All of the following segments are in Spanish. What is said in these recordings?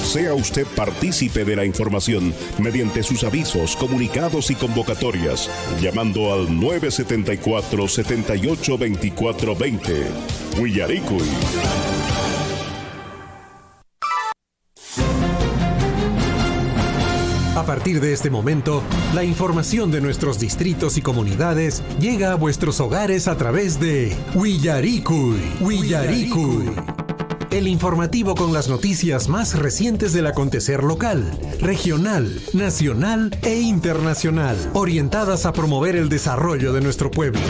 Sea usted partícipe de la información mediante sus avisos, comunicados y convocatorias, llamando al 974-782420. Huillaricuy. A partir de este momento, la información de nuestros distritos y comunidades llega a vuestros hogares a través de Huillaricuy. Huillaricuy. El informativo con las noticias más recientes del acontecer local, regional, nacional e internacional, orientadas a promover el desarrollo de nuestro pueblo.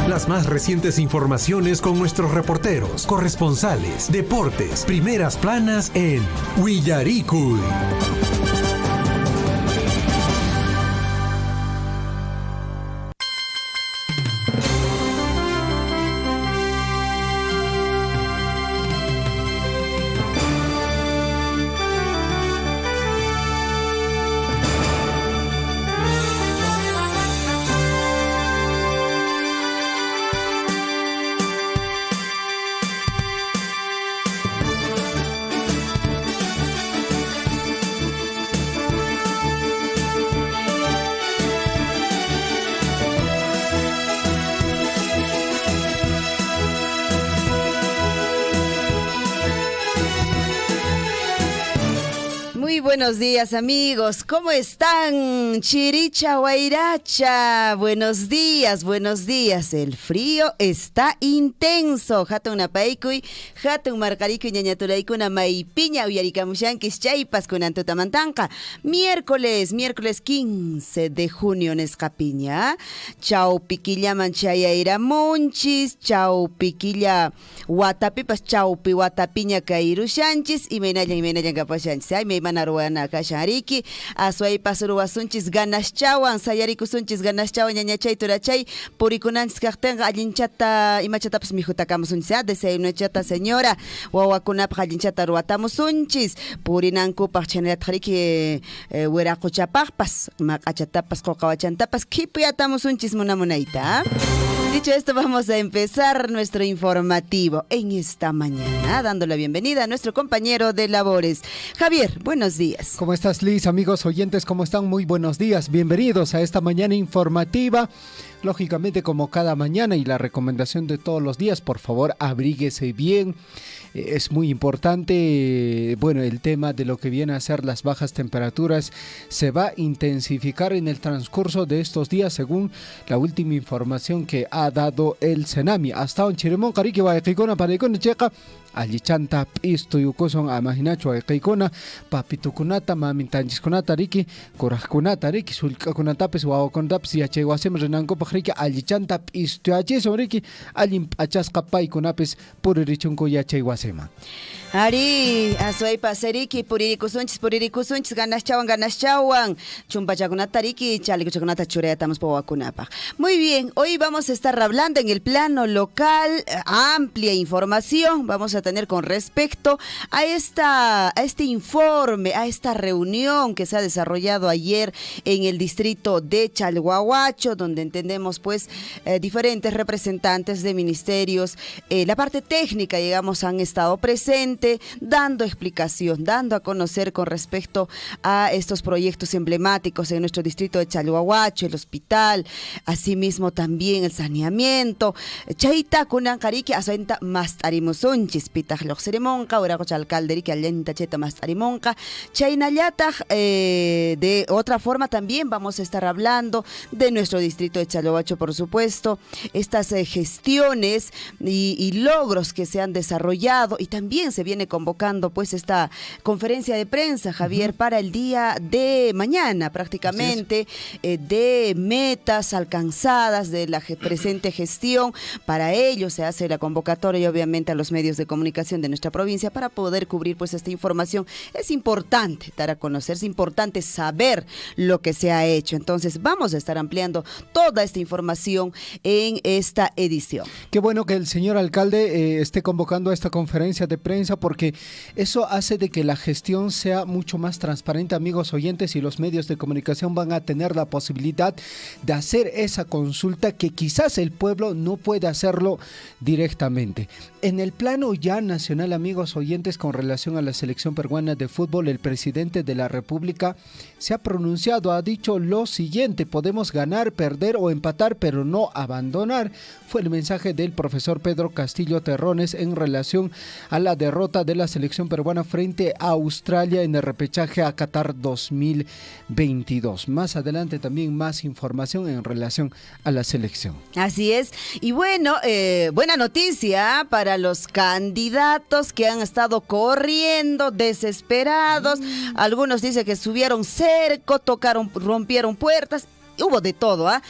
Las más recientes informaciones con nuestros reporteros, corresponsales, deportes, primeras planas en Huillaricuy. Buenos días, amigos. ¿Cómo están? Chiricha Guairacha. Buenos días, buenos días. El frío está intenso. Hatun napaikuy, hatun marcarikuy ñañaturaykuna maypiña uyarikamushankis chaypas kunantutamantanqa. Miércoles 15 de junio nesqapiña. Chawpikillaman chayayramunchis. Chawpikilla watapipas chawpi watapiña kayrushanchis. Imaynallan kapashanchis. Ay, maymana ruana kashariki. Asway pasuruwasunchis ganaschawan. Sayarikusunchis ganaschawan ñañachay turachay. Purikunanchis kaqtenqa allinchata imachatapas mijutakamusunchis. Desayunachata señora. Wawakunapaq allinchata ruwatamusunchis. Purinankupaq chanayatqariki wiraquchapaqpas. Maq'achatapas qoqawachantapas qhipuyatamusunchis munamunayta. Dicho esto, vamos a empezar nuestro informativo en esta mañana, dando la bienvenida a nuestro compañero de labores. Javier, buenos días. ¿Cómo estás, Liz? Amigos oyentes, ¿cómo están? Muy buenos días. Bienvenidos a esta mañana informativa. Lógicamente, como cada mañana y la recomendación de todos los días, por favor, abríguese bien. Es muy importante, bueno, el tema de lo que viene a ser las bajas temperaturas se va a intensificar en el transcurso de estos días según la última información que ha dado el Senami. Hasta un Chirimón, Carique, Guayquicona, Paraicona, Checa, allichanta pisto yukuson amajinacho ayqaykuna papitukunata mamintanchiskunata riki kuraqkunata riki sullk'akunatapis wawakunatapis yachaywasimanta rinankupaq riki allichanta p'istuachison riki allin p'achasqa paykunapis puririchunku yachaywasiman. Ari, asway pasariki puriricusunchis ganaschawan chumpachakunata riki chalikuchakunata churayatamos pawakunapaq. Muy bien, hoy vamos a estar hablando en el plano local, amplia información vamos a tener con respecto a este informe, a esta reunión que se ha desarrollado ayer en el distrito de Chalhuahuacho, donde entendemos pues diferentes representantes de ministerios, la parte técnica, digamos, han estado presentes, dando explicación, dando a conocer con respecto a estos proyectos emblemáticos en nuestro distrito de Chalhuahuacho, el hospital, asimismo también el saneamiento. Chayta kunan kariki asuenta mastarimusunchis pitaj loxerimonka, uracocha alcalde riki allenta cheta mastarimonka. Chaynallataj, de otra forma también vamos a estar hablando de nuestro distrito de Chalhuahuacho, por supuesto, estas gestiones y logros que se han desarrollado, y también se viene convocando pues esta conferencia de prensa, Javier, para el día de mañana prácticamente, de metas alcanzadas de la presente gestión. Para ello se hace la convocatoria y obviamente a los medios de comunicación de nuestra provincia para poder cubrir pues esta información. Es importante dar a conocer, es importante saber lo que se ha hecho. Entonces vamos a estar ampliando toda esta información en esta edición. Qué bueno que el señor alcalde esté convocando a esta conferencia de prensa, porque eso hace de que la gestión sea mucho más transparente, amigos oyentes, y los medios de comunicación van a tener la posibilidad de hacer esa consulta que quizás el pueblo no puede hacerlo directamente. En el plano ya nacional, amigos oyentes, con relación a la selección peruana de fútbol, el presidente de la República se ha pronunciado, ha dicho lo siguiente: podemos ganar, perder o empatar, pero no abandonar. Fue el mensaje del profesor Pedro Castillo Terrones en relación a la derrota de la selección peruana frente a Australia en el repechaje a Qatar 2022. Más adelante también más información en relación a la selección. Así es. Y bueno, buena noticia para los candidatos que han estado corriendo desesperados. Algunos dicen que subieron cerco, rompieron puertas. Hubo de todo, ¿ah?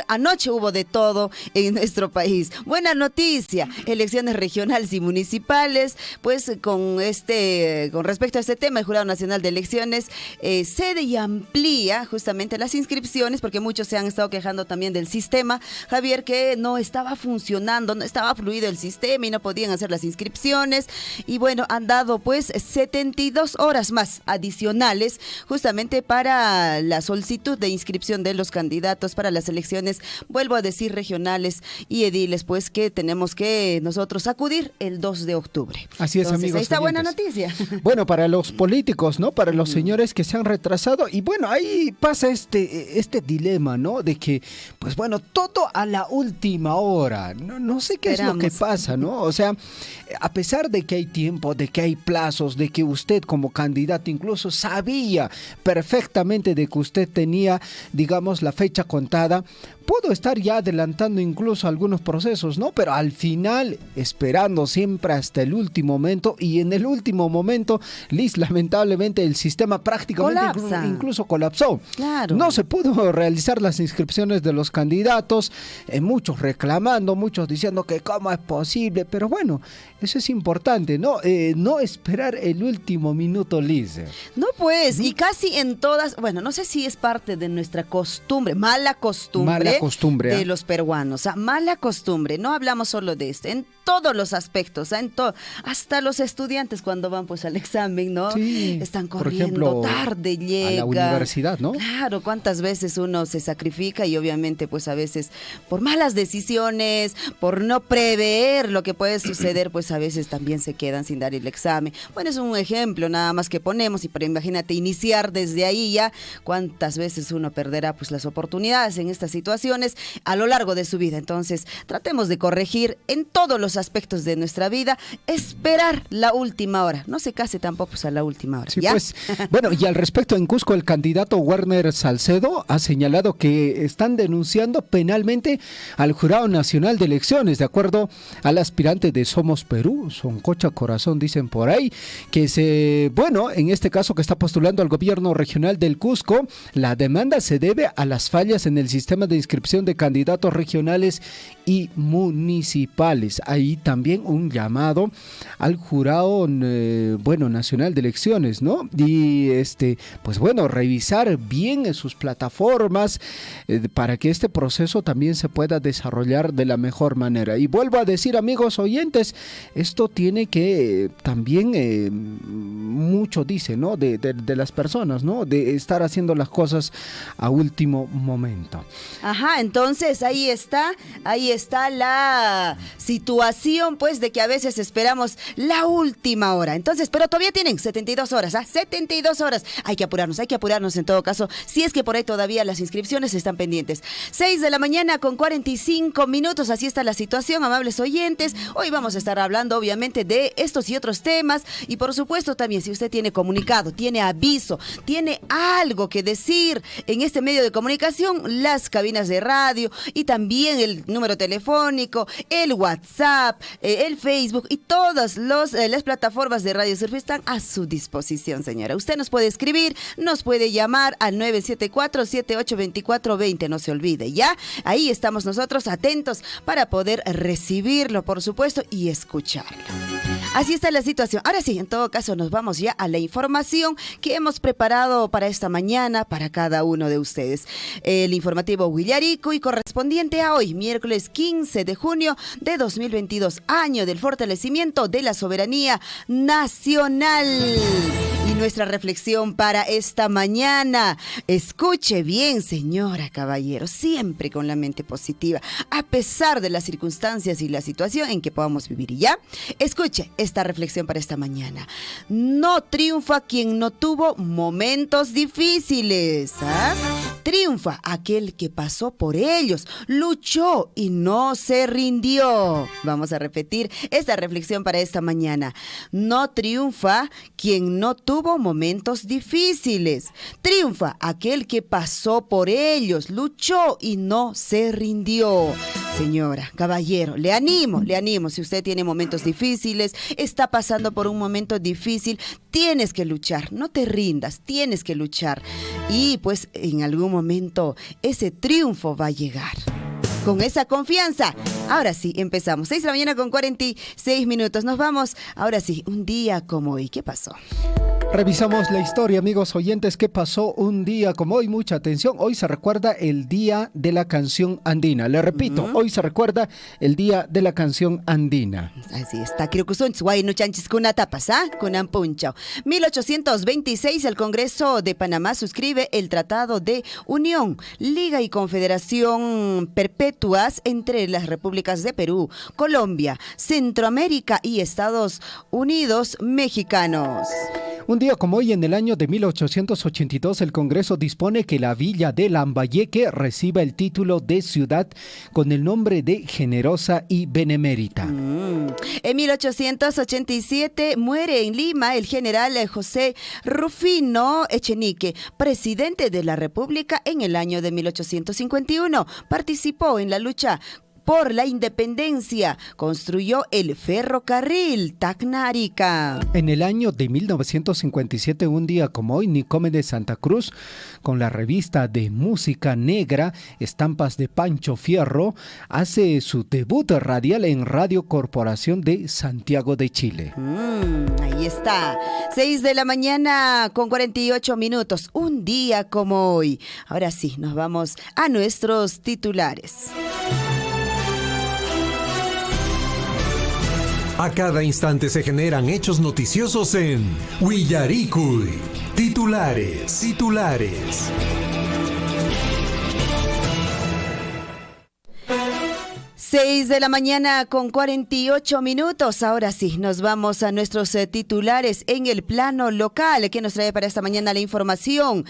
Anoche hubo de todo en nuestro país. Buena noticia, elecciones regionales y municipales, pues con respecto a este tema, el Jurado Nacional de Elecciones cede y amplía justamente las inscripciones, porque muchos se han estado quejando también del sistema, Javier, que no estaba funcionando, no estaba fluido el sistema y no podían hacer las inscripciones. Y bueno, han dado pues 72 horas más adicionales justamente para la solicitud de inscripción de los candidatos para las elecciones, vuelvo a decir, regionales y ediles, pues que tenemos que nosotros acudir el 2 de octubre. Así es. Entonces, amigos, ahí está oyentes. Buena noticia. Bueno, para los políticos, ¿no? Para los señores que se han retrasado, y bueno, ahí pasa este dilema, ¿no? De que, pues bueno, todo a la última hora, no sé qué Esperamos. Es lo que pasa, ¿no? O sea, a pesar de que hay tiempo, de que hay plazos, de que usted como candidato incluso sabía perfectamente de que usted tenía, digamos, la fecha contada, puedo estar ya adelantando incluso algunos procesos, ¿no? Pero al final, esperando siempre hasta el último momento, y en el último momento, Liz, lamentablemente el sistema prácticamente incluso colapsó. Claro. No se pudo realizar las inscripciones de los candidatos, muchos reclamando, muchos diciendo que cómo es posible, pero bueno, eso es importante, ¿no? No esperar el último minuto, Liz. No, pues, y casi en todas, bueno, no sé si es parte de nuestra costumbre, mala costumbre de los peruanos, mala costumbre, no hablamos solo de esto, en todos los aspectos, hasta los estudiantes cuando van pues al examen, ¿no? Sí, están corriendo, por ejemplo, tarde llega. A la universidad, ¿no? Claro, cuántas veces uno se sacrifica y obviamente pues a veces por malas decisiones, por no prever lo que puede suceder, pues a veces también se quedan sin dar el examen. Bueno, es un ejemplo nada más que ponemos, pero imagínate iniciar desde ahí ya, cuántas veces uno perderá pues las oportunidades en estas situaciones a lo largo de su vida. Entonces, tratemos de corregir en todos los aspectos de nuestra vida, esperar la última hora. No se case tampoco pues, a la última hora. Sí, ¿ya? Pues, bueno, y al respecto, en Cusco, el candidato Werner Salcedo ha señalado que están denunciando penalmente al Jurado Nacional de Elecciones, de acuerdo al aspirante de Somos Perú, Soncocha Corazón, dicen por ahí, que en este caso que está postulando al gobierno regional del Cusco, la demanda se debe a las fallas en el sistema de inscripción de candidatos regionales y municipales. Ahí también un llamado al Jurado Nacional de Elecciones, ¿no? Y revisar bien sus plataformas para que este proceso también se pueda desarrollar de la mejor manera. Y vuelvo a decir, amigos oyentes, esto tiene que también mucho dice, ¿no? De las personas, ¿no? De estar haciendo las cosas a último momento. Ajá, entonces ahí está la situación, pues, de que a veces esperamos la última hora. Entonces, pero todavía tienen 72 horas, 72 horas. Hay que apurarnos en todo caso, si es que por ahí todavía las inscripciones están pendientes. 6 de la mañana con 45 minutos, así está la situación, amables oyentes. Hoy vamos a estar hablando, obviamente, de estos y otros temas, y por supuesto también, si usted tiene comunicado, tiene aviso, tiene algo que decir en este medio de comunicación, las cabinas de radio y también el número telefónico, el WhatsApp, el Facebook y todas las plataformas de Radio Surf están a su disposición, señora. Usted nos puede escribir, nos puede llamar al 974-782420, no se olvide, ¿ya? Ahí estamos nosotros atentos para poder recibirlo, por supuesto, y escucharlo. Así está la situación. Ahora sí, en todo caso, nos vamos ya a la información que hemos preparado para esta mañana para cada uno de ustedes. El informativo Huillarico y correspondiente a hoy, miércoles 15 de junio de 2022, año del fortalecimiento de la soberanía nacional. Y nuestra reflexión para esta mañana. Escuche bien, señora caballero, siempre con la mente positiva, a pesar de las circunstancias y la situación en que podamos vivir. ¿Ya? Escuche esta reflexión para esta mañana. No triunfa quien no tuvo momentos difíciles. ¿Ah? Triunfa aquel que pasó por ellos, luchó y no se rindió. Vamos a repetir esta reflexión para esta mañana. No triunfa quien no tuvo momentos difíciles. Triunfa aquel que pasó por ellos, luchó y no se rindió. Señora, caballero, le animo, si usted tiene momentos difíciles, está pasando por un momento difícil, tienes que luchar, no te rindas, tienes que luchar. Y pues en algún momento ese triunfo va a llegar. Con esa confianza, ahora sí, empezamos. 6 de la mañana con 46 minutos. Nos vamos, ahora sí, un día como hoy. ¿Qué pasó? Revisamos la historia, amigos oyentes, ¿qué pasó un día como hoy? Mucha atención, hoy se recuerda el Día de la Canción Andina. Le repito, hoy se recuerda el Día de la Canción Andina. Así está, Kirukusunch, Guaynu Chanchis Kunatapas, Kunan Punchao. 1826, el Congreso de Panamá suscribe el Tratado de Unión, Liga y Confederación Perpetuas entre las repúblicas de Perú, Colombia, Centroamérica y Estados Unidos mexicanos. Un día como hoy, en el año de 1882, el Congreso dispone que la villa de Lambayeque reciba el título de ciudad con el nombre de Generosa y Benemérita. En 1887 muere en Lima el general José Rufino Echenique, presidente de la República en el año de 1851. Participó en la lucha por la independencia, construyó el ferrocarril Tacna-Arica. En el año de 1957, un día como hoy, Nicome de Santa Cruz, con la revista de música negra Estampas de Pancho Fierro, hace su debut radial en Radio Corporación de Santiago de Chile. Ahí está, 6 de la mañana con 48 minutos, un día como hoy. Ahora sí, nos vamos a nuestros titulares. A cada instante se generan hechos noticiosos en Huillaricuy. Titulares. 6 de la mañana con 48 minutos. Ahora sí, nos vamos a nuestros titulares en el plano local. ¿Qué nos trae para esta mañana la información?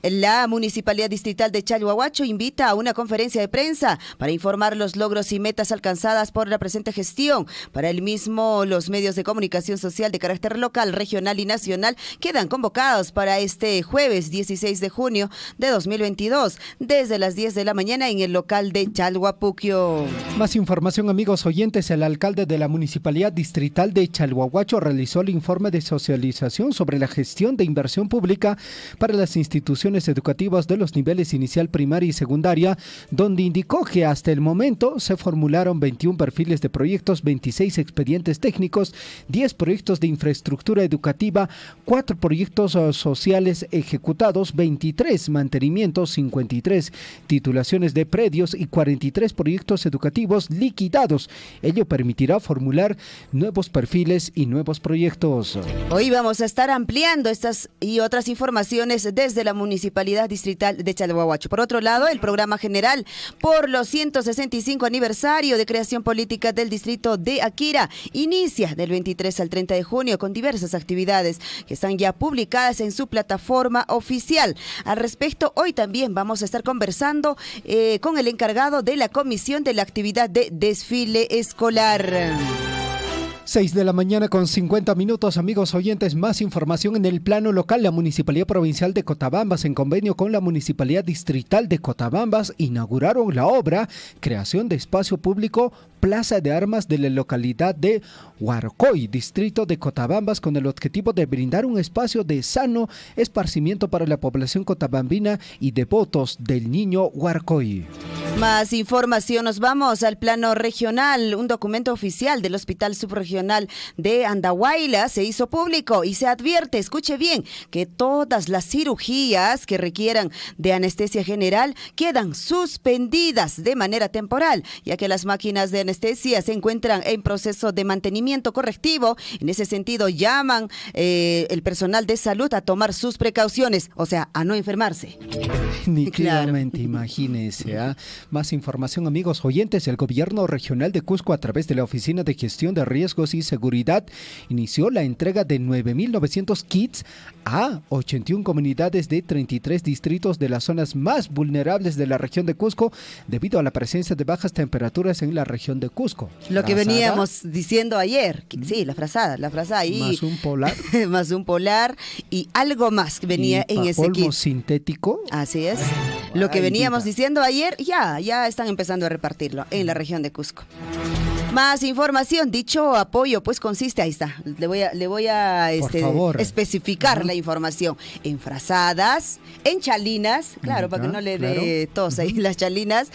La Municipalidad Distrital de Chalhuahuacho invita a una conferencia de prensa para informar los logros y metas alcanzadas por la presente gestión. Para el mismo, los medios de comunicación social de carácter local, regional y nacional quedan convocados para este jueves 16 de junio de 2022, desde las 10 de la mañana en el local de Chalhuapuquio. Más información, amigos oyentes. El alcalde de la Municipalidad Distrital de Chalhuahuacho realizó el informe de socialización sobre la gestión de inversión pública para las instituciones educativas de los niveles inicial, primaria y secundaria, donde indicó que hasta el momento se formularon 21 perfiles de proyectos, 26 expedientes técnicos, 10 proyectos de infraestructura educativa, 4 proyectos sociales ejecutados, 23 mantenimientos, 53 titulaciones de predios y 43 proyectos educativos liquidados. Ello permitirá formular nuevos perfiles y nuevos proyectos. Hoy vamos a estar ampliando estas y otras informaciones desde la Municipalidad Distrital de Chalhuahuacho. Por otro lado, el programa general por los 165 aniversario de creación política del distrito de Aquira inicia del 23 al 30 de junio con diversas actividades que están ya publicadas en su plataforma oficial. Al respecto, hoy también vamos a estar conversando con el encargado de la comisión de la actividad de desfile escolar. 6 de la mañana con 50 minutos, amigos oyentes. Más información en el plano local. La Municipalidad Provincial de Cotabambas, en convenio con la Municipalidad Distrital de Cotabambas, inauguraron la obra Creación de Espacio Público Plaza de Armas de la localidad de Huarcoy, distrito de Cotabambas, con el objetivo de brindar un espacio de sano esparcimiento para la población cotabambina y devotos del niño Huarcoy. Más información, nos vamos al plano regional. Un documento oficial del Hospital Subregional de Andahuayla se hizo público y se advierte, escuche bien, que todas las cirugías que requieran de anestesia general quedan suspendidas de manera temporal, ya que las máquinas de anestesia se encuentran en proceso de mantenimiento correctivo. En ese sentido, llaman el personal de salud a tomar sus precauciones, o sea, a no enfermarse. Nítidamente, imagínese. Más información, amigos oyentes. El gobierno regional de Cusco, a través de la Oficina de Gestión de Riesgos y Seguridad, inició la entrega de 9.900 kits a 81 comunidades de 33 distritos de las zonas más vulnerables de la región de Cusco, debido a la presencia de bajas temperaturas en la región de Cusco. Lo que veníamos diciendo ayer, sí, la frazada ahí. Más un polar. Más un polar y algo más que venía en ese kit. Sintético. Así es. Lo que veníamos diciendo ayer, ya están empezando a repartirlo en la región de Cusco. Más información, dicho apoyo, pues consiste, ahí está, le voy a especificar la información. En frazadas, en chalinas, claro, para que no le dé tos ahí las chalinas,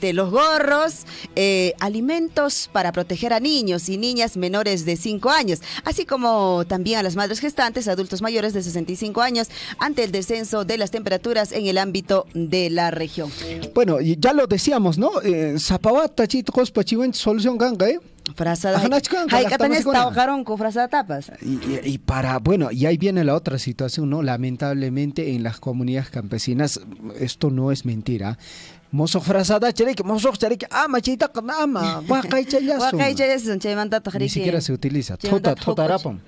los gorros, alimentos para proteger a niños y niñas menores de 5 años, así como también a las madres gestantes, adultos mayores de 65 años, ante el descenso de las temperaturas en el ámbito de la región. Bueno, ya lo decíamos, ¿no? Zapawata, chicos, pachiwen, solución ganga, Frazada. Trabajaron con frazada tapas. Y ahí viene la otra situación, ¿no? Lamentablemente en las comunidades campesinas, esto no es mentira. Mozo frazada chereke, machita ama, ni siquiera se utiliza. Totarapon.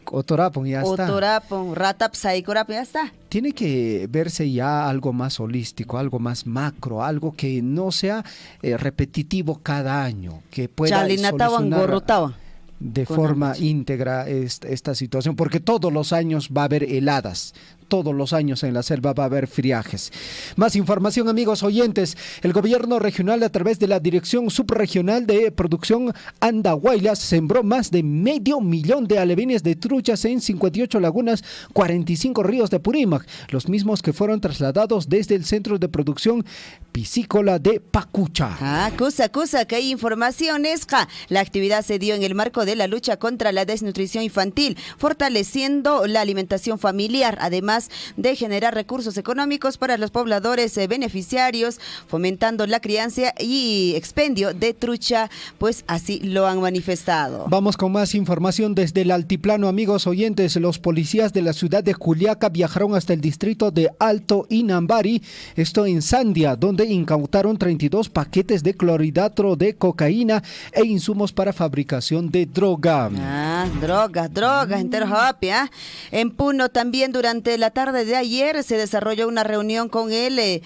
Otorapon, ya está. Otorapon, ratap, saikorapon, ya está. Tiene que verse ya algo más holístico, algo más macro, algo que no sea repetitivo cada año, que pueda solucionar de forma íntegra esta situación, porque todos los años va a haber heladas. Todos los años en la selva va a haber friajes. Más información, amigos oyentes. El gobierno regional, a través de la Dirección Subregional de Producción Andahuaylas, sembró más de 500,000 de alevines de truchas en 58 lagunas, 45 ríos de Purímac, los mismos que fueron trasladados desde el Centro de Producción Piscícola de Pacucha. Cusa, que hay informaciones. La actividad se dio en el marco de la lucha contra la desnutrición infantil, fortaleciendo la alimentación familiar, además de generar recursos económicos para los pobladores beneficiarios, fomentando la crianza y expendio de trucha, pues así lo han manifestado. Vamos con más información desde el altiplano, amigos oyentes. Los policías de la ciudad de Juliaca viajaron hasta el distrito de Alto Inambari, esto en Sandia, donde incautaron 32 paquetes de clorhidrato de cocaína e insumos para fabricación de droga. Droga, entero hapia. En Puno también, durante la tarde de ayer se desarrolló una reunión con el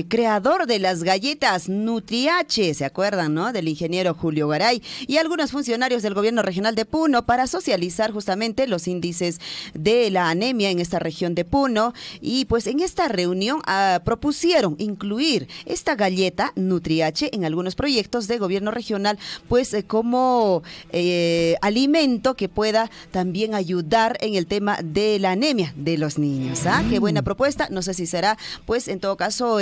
creador de las galletas Nutriache, ¿se acuerdan, no? Del ingeniero Julio Garay, y algunos funcionarios del gobierno regional de Puno para socializar justamente los índices de la anemia en esta región de Puno. Y pues en esta reunión propusieron incluir esta galleta Nutriache en algunos proyectos de gobierno regional, pues como alimento que pueda también ayudar en el tema de la anemia de los niños. Qué buena propuesta. No sé si será, pues en todo caso,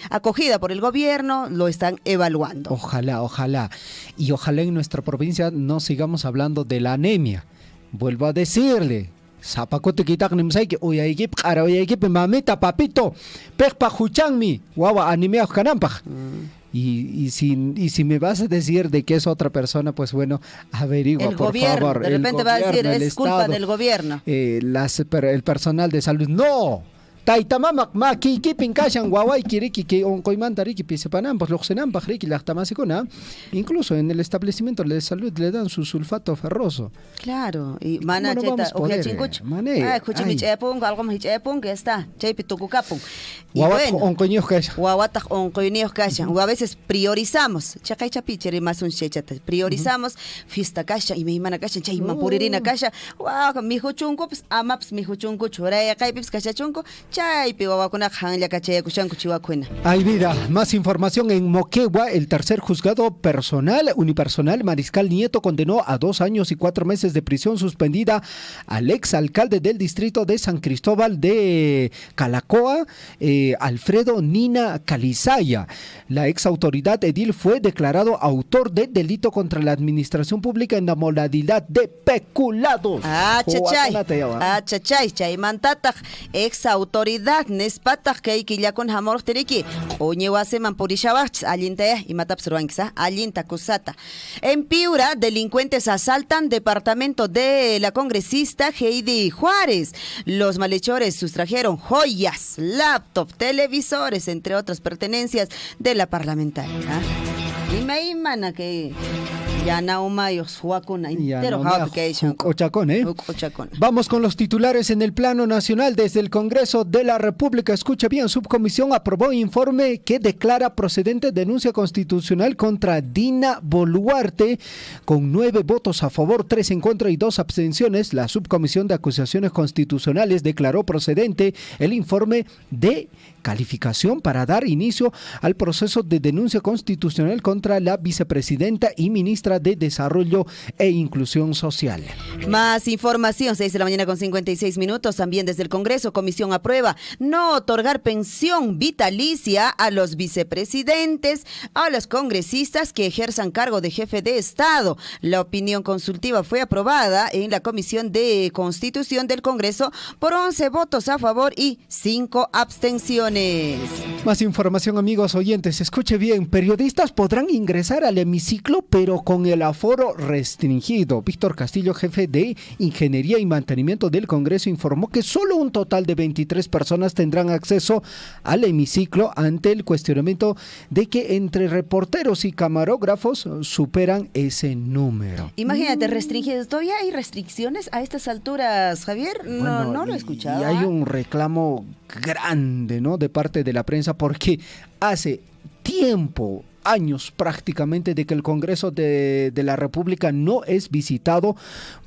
acogida por el gobierno. Lo están evaluando. Ojalá. Y ojalá en nuestra provincia no sigamos hablando de la anemia. Vuelvo a decirle. Zapacote quitak nimsaiki, uyaikip, arayaikip, mamita, papito, pekpa juchanmi, guava, anemia kanampaj. Y si me vas a decir de que es otra persona, pues bueno, averigua, por favor. De repente va a decir, es culpa del gobierno. El personal de salud, ¡no! Taitamama maki kipin kashan guawai kiriki que onkoimantariki pisepanambos loxenambaj riki lachtamasicona. Incluso en el establecimiento de salud le dan su sulfato ferroso. Claro, y mana cheta ojachincucho. Escuchimichepung, algo hichepung, que está, chepitucucapung. Y bueno, guawataj oncoinios kashan. O a veces priorizamos, chacay chapicheri más un chechata, priorizamos fiesta kasha y mi mana kasha, chay mapuririna kasha. Wow, mi juchunco, pues amaps mi juchunco, choraya kaipips kasha chunco. chaypi wawakuna hanlla kachayakushanku chiwakuna. Hay vida, más información en Moquegua. El tercer juzgado unipersonal Mariscal Nieto condenó a 2 años y 4 meses de prisión suspendida al exalcalde del distrito de San Cristóbal de Calacoa, Alfredo Nina Calizaya. La exautoridad edil fue declarado autor de delito contra la administración pública en la modalidad de peculado. Chachay, chaymantataq exautoridad nespataq kay killakun hamorq tiriki uñiwaseman purishawachs allintaya imatapas ruankisa allinta kusata. En Piura, delincuentes asaltan departamento de la congresista Heidi Juárez. Los malhechores sustrajeron joyas, laptop, televisores, entre otras pertenencias de la parlamentaria. Y me imana que ya naumayos huacuna entero Ochacón, Vamos con los titulares en el plano nacional. Desde el Congreso de la República, escucha bien, subcomisión aprobó informe que declara procedente denuncia constitucional contra Dina Boluarte con 9 votos a favor, 3 en contra y 2 abstenciones. La subcomisión de acusaciones constitucionales declaró procedente el informe de calificación para dar inicio al proceso de denuncia constitucional contra la vicepresidenta y ministra de Desarrollo e Inclusión Social. Más información, 6:56 a.m. También desde el Congreso, comisión aprueba no otorgar pensión vitalicia a los vicepresidentes, a los congresistas que ejerzan cargo de jefe de Estado. La opinión consultiva fue aprobada en la Comisión de Constitución del Congreso por 11 votos a favor y 5 abstenciones. Más información, amigos oyentes. Escuche bien, periodistas podrán ingresar al hemiciclo, pero con el aforo restringido. Víctor Castillo, jefe de Ingeniería y Mantenimiento del Congreso, informó que solo un total de 23 personas tendrán acceso al hemiciclo ante el cuestionamiento de que entre reporteros y camarógrafos superan ese número. Imagínate, restringidos. ¿Todavía hay restricciones a estas alturas, Javier? No lo he escuchado. Y hay un reclamo grande, ¿no?, de parte de la prensa, porque hace tiempo, años prácticamente, de que el Congreso de la República no es visitado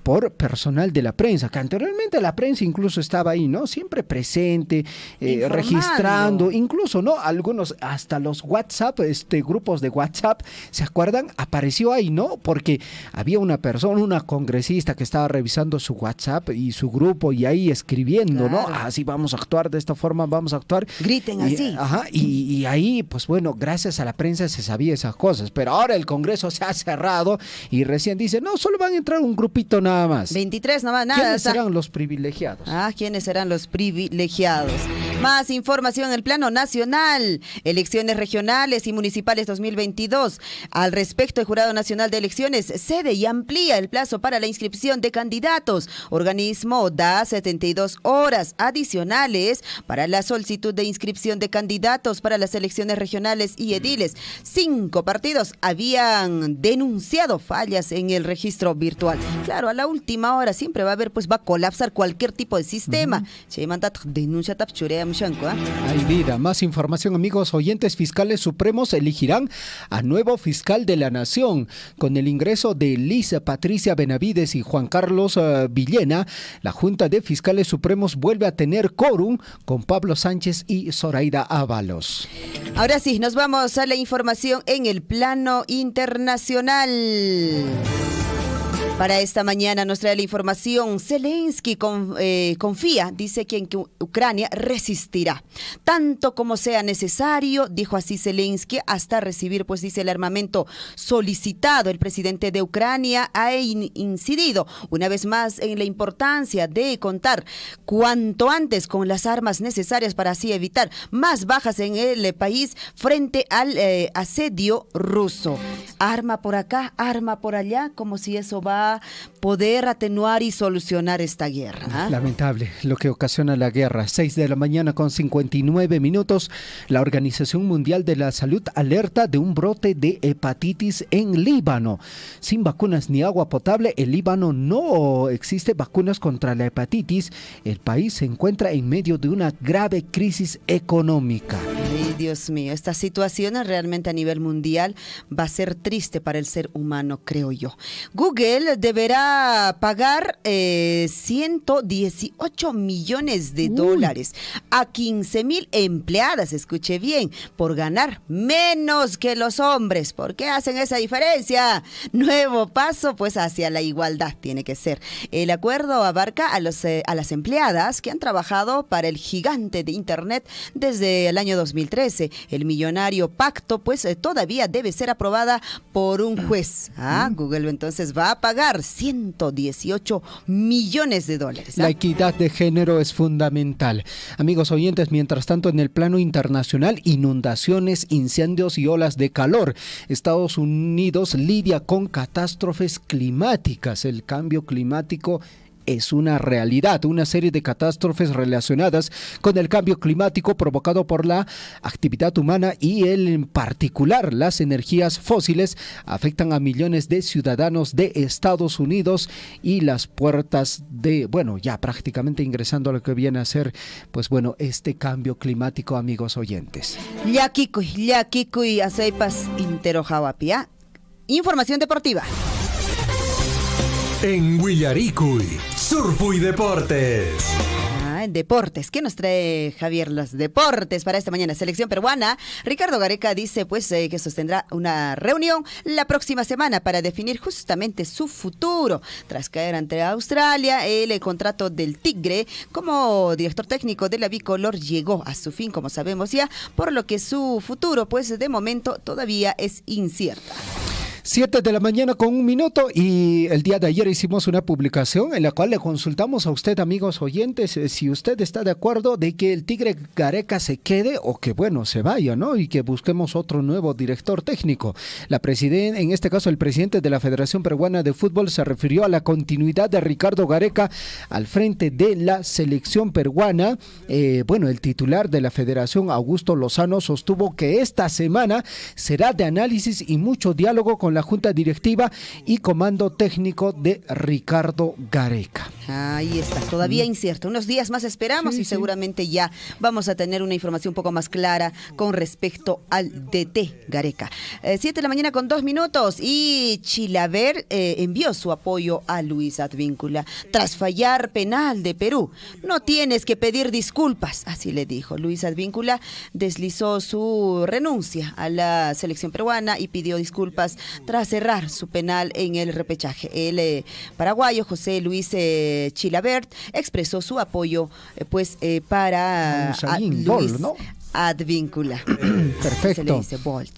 por personal de la prensa, que anteriormente la prensa incluso estaba ahí, ¿no? Siempre presente, registrando, incluso, ¿no? Algunos, hasta los WhatsApp, grupos de WhatsApp, ¿se acuerdan? Apareció ahí, ¿no? Porque había una persona, una congresista que estaba revisando su WhatsApp y su grupo y ahí escribiendo, claro, ¿no? Así vamos a actuar, de esta forma vamos a actuar. Griten así. Y ahí, pues bueno, gracias a la prensa se sabía esas cosas, pero ahora el Congreso se ha cerrado y recién dice, no, solo van a entrar un grupito nada más. 23 nomás, nada. ¿Quiénes serán los privilegiados? ¿Quiénes serán los privilegiados? Más información en el plano nacional. Elecciones regionales y municipales 2022. Al respecto, el Jurado Nacional de Elecciones cede y amplía el plazo para la inscripción de candidatos. Organismo da 72 horas adicionales para la solicitud de inscripción de candidatos para las elecciones regionales y ediles. 5 partidos habían denunciado fallas en el registro virtual. Claro, a la última hora siempre va a haber, pues va a colapsar cualquier tipo de sistema. Denuncia tapchurea. Hay vida. Más información, amigos oyentes. Fiscales supremos elegirán a nuevo fiscal de la Nación. Con el ingreso de Lisa Patricia Benavides y Juan Carlos Villena, la Junta de Fiscales Supremos vuelve a tener quórum con Pablo Sánchez y Zoraida Ábalos. Ahora sí, nos vamos a la información en el plano internacional. Para esta mañana nos trae la información. Zelensky confía, dice que Ucrania resistirá, tanto como sea necesario, dijo así Zelensky, hasta recibir, pues dice, el armamento solicitado. El presidente de Ucrania ha incidido una vez más en la importancia de contar cuanto antes con las armas necesarias para así evitar más bajas en el país frente al asedio ruso. Arma por acá, arma por allá, como si eso va a poder atenuar y solucionar esta guerra. Lamentable lo que ocasiona la guerra. 6:59 a.m. La Organización Mundial de la Salud alerta de un brote de hepatitis en Líbano. Sin vacunas ni agua potable, en Líbano no existe vacunas contra la hepatitis. El país se encuentra en medio de una grave crisis económica. Ay, Dios mío, esta situación realmente a nivel mundial va a ser triste. triste para el ser humano, creo yo. Google deberá pagar 118 millones de dólares a 15,000 empleadas, escuche bien, por ganar menos que los hombres. ¿Por qué hacen esa diferencia? Nuevo paso, pues, hacia la igualdad tiene que ser. El acuerdo abarca a las empleadas que han trabajado para el gigante de Internet desde el año 2013. El millonario pacto, pues, todavía debe ser aprobada por un juez. Google entonces va a pagar 118 millones de dólares. La equidad de género es fundamental. Amigos oyentes, mientras tanto, en el plano internacional, inundaciones, incendios y olas de calor. Estados Unidos lidia con catástrofes climáticas. El cambio climático es una realidad. Una serie de catástrofes relacionadas con el cambio climático provocado por la actividad humana y en particular las energías fósiles afectan a millones de ciudadanos de Estados Unidos y las puertas de, ya prácticamente ingresando a lo que viene a ser, este cambio climático, amigos oyentes. Llakikuy, aceipas interojawapia. Información deportiva. En Willaricui, Surfu y Deportes. En deportes, ¿qué nos trae Javier los deportes para esta mañana? Selección peruana, Ricardo Gareca dice que sostendrá una reunión la próxima semana para definir justamente su futuro. Tras caer ante Australia, el contrato del Tigre como director técnico de la bicolor llegó a su fin, como sabemos ya, por lo que su futuro, de momento todavía es incierta. 7 de la mañana con 1 minuto y el día de ayer hicimos una publicación en la cual le consultamos a usted, amigos oyentes, si usted está de acuerdo de que el Tigre Gareca se quede o que se vaya, ¿no? Y que busquemos otro nuevo director técnico. En este caso el presidente de la Federación Peruana de Fútbol se refirió a la continuidad de Ricardo Gareca al frente de la selección peruana. El titular de la Federación, Augusto Lozano, sostuvo que esta semana será de análisis y mucho diálogo con la Junta Directiva y Comando Técnico de Ricardo Gareca. Ahí está, todavía incierto. Unos días más esperamos y seguramente ya vamos a tener una información un poco más clara con respecto al DT Gareca. 7 de la mañana con 2 minutos y Chilaver envió su apoyo a Luis Advíncula tras fallar penal de Perú. No tienes que pedir disculpas, así le dijo. Luis Advíncula deslizó su renuncia a la selección peruana y pidió disculpas tras cerrar su penal en el repechaje. El paraguayo José Luis Chilabert expresó su apoyo para Luis Advíncula. Perfecto. Se le dice Bolt.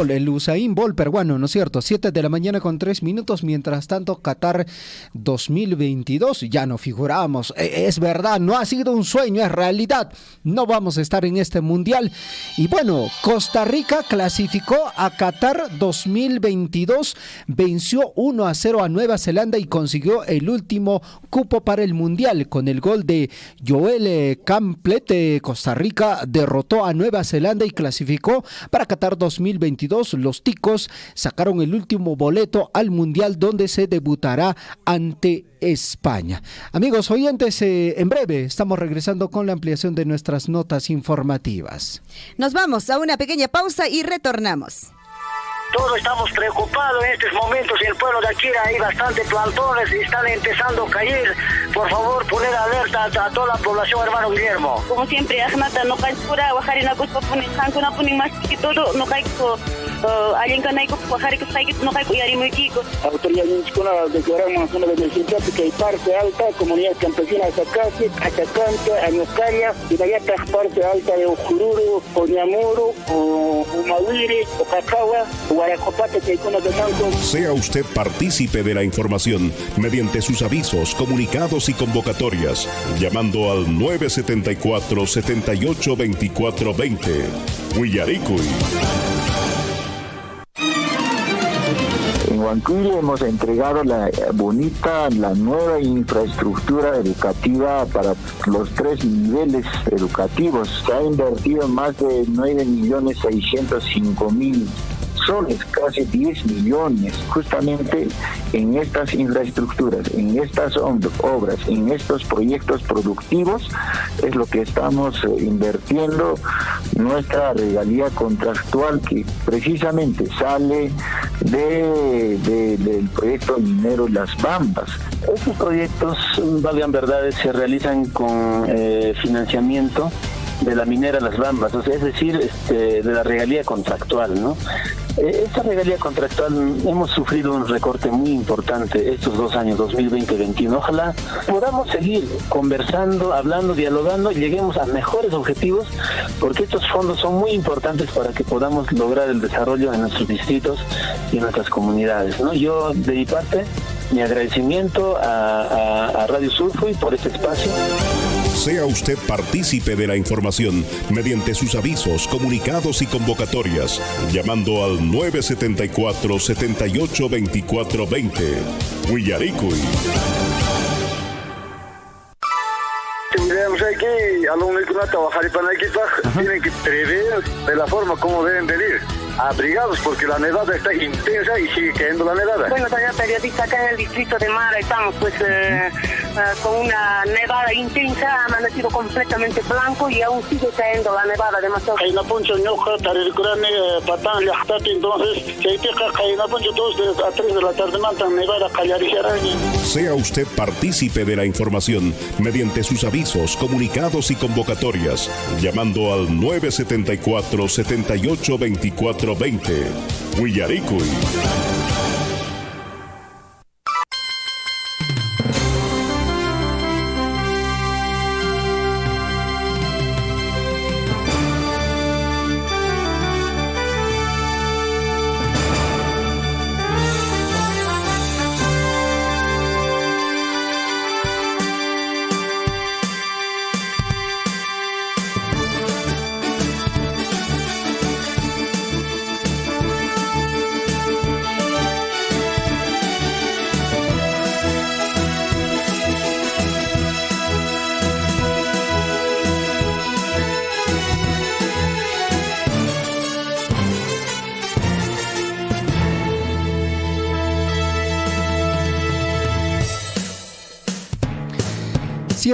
El Usain Bolt peruano, ¿no es cierto? 7 de la mañana con 3 minutos. Mientras tanto, Qatar 2022, ya no figuramos. Es verdad, no ha sido un sueño, es realidad. No vamos a estar en este mundial. Y Costa Rica clasificó a Qatar 2022, venció 1-0 a Nueva Zelanda y consiguió el último cupo para el mundial. Con el gol de Joel Campbell, Costa Rica derrotó a Nueva Zelanda y clasificó para Qatar 2022. Los ticos sacaron el último boleto al mundial donde se debutará ante España. Amigos oyentes, en breve estamos regresando con la ampliación de nuestras notas informativas. Nos vamos a una pequeña pausa y retornamos. Todos estamos preocupados en estos momentos. En el pueblo de Akira hay bastantes plantones y están empezando a caer. Por favor, poner alerta a toda la población, hermano Guillermo. Como siempre, Ajmata, no cae pura, bajar en la culpa, ponen más que todo, no cae alguien que no cae yari muy kiko. Autoridades municipales declaramos una emergencia que hay parte alta, comunidad campesina de Zacate, Atacante, Añoscaria, y de allá está parte alta de Ujururu, Oñamuru, Umawiri, Ocacagua, Guaracopate, que hay con los de Manco. Sea usted partícipe de la información mediante sus avisos, comunicados y convocatorias, llamando al 974-782420. Willaricui. En Huancuire hemos entregado la nueva infraestructura educativa para los 3 niveles educativos. Se ha invertido más de 9.605.000 soles, casi 10 millones, justamente en estas infraestructuras, en estas obras, en estos proyectos productivos, es lo que estamos invirtiendo nuestra regalía contractual, que precisamente sale del proyecto minero Las Bambas. Estos proyectos, valgan verdades, se realizan con financiamiento de la minera Las Bambas, o sea, es decir, de la regalía contractual, ¿no? Esta regalía contractual hemos sufrido un recorte muy importante estos 2 años, 2020 y 2021. Ojalá podamos seguir conversando, hablando, dialogando y lleguemos a mejores objetivos, porque estos fondos son muy importantes para que podamos lograr el desarrollo en nuestros distritos y en nuestras comunidades, ¿no? Yo, de mi parte, mi agradecimiento a Radio Surfo y por este espacio. Sea usted partícipe de la información mediante sus avisos, comunicados y convocatorias, llamando al 974-782420. Huillaricuy. Tienen que prever de la forma como deben venir, abrigados, porque la nevada está intensa y sigue cayendo la nevada. Bueno, señor periodista, acá en el distrito de Mara estamos con una nevada intensa, ha amanecido completamente blanco y aún sigue cayendo la nevada demasiado. Sea usted partícipe de la información mediante sus avisos, comunicados y convocatorias, llamando al 974-782420. Huillaricuy.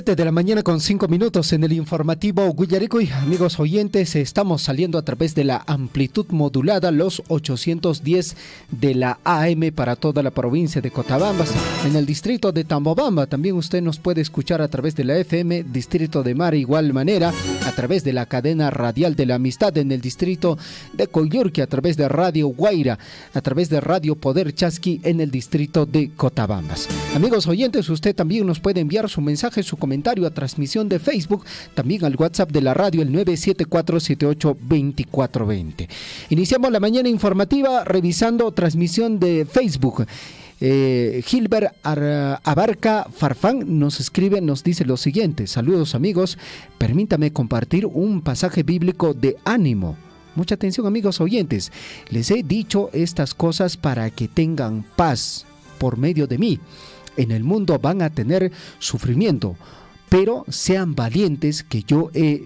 De la mañana con 5 minutos en el informativo Huillaricuy. Amigos oyentes, estamos saliendo a través de la amplitud modulada, los 810 de la AM para toda la provincia de Cotabambas. En el distrito de Tambobamba también usted nos puede escuchar a través de la FM, distrito de Mara igual manera, a través de la cadena radial de la amistad en el distrito de Coyurqui, a través de Radio Guaira, a través de Radio Poder Chasqui en el distrito de Cotabambas. Amigos oyentes, usted también nos puede enviar su mensaje, su comentario a transmisión de Facebook, también al WhatsApp de la radio, el 974782420. Iniciamos la mañana informativa revisando transmisión de Facebook. Gilbert Abarca Farfán nos escribe, nos dice lo siguiente: saludos amigos, permítame compartir un pasaje bíblico de ánimo. Mucha atención amigos oyentes, les he dicho estas cosas para que tengan paz por medio de mí. En el mundo van a tener sufrimiento, pero sean valientes, que yo he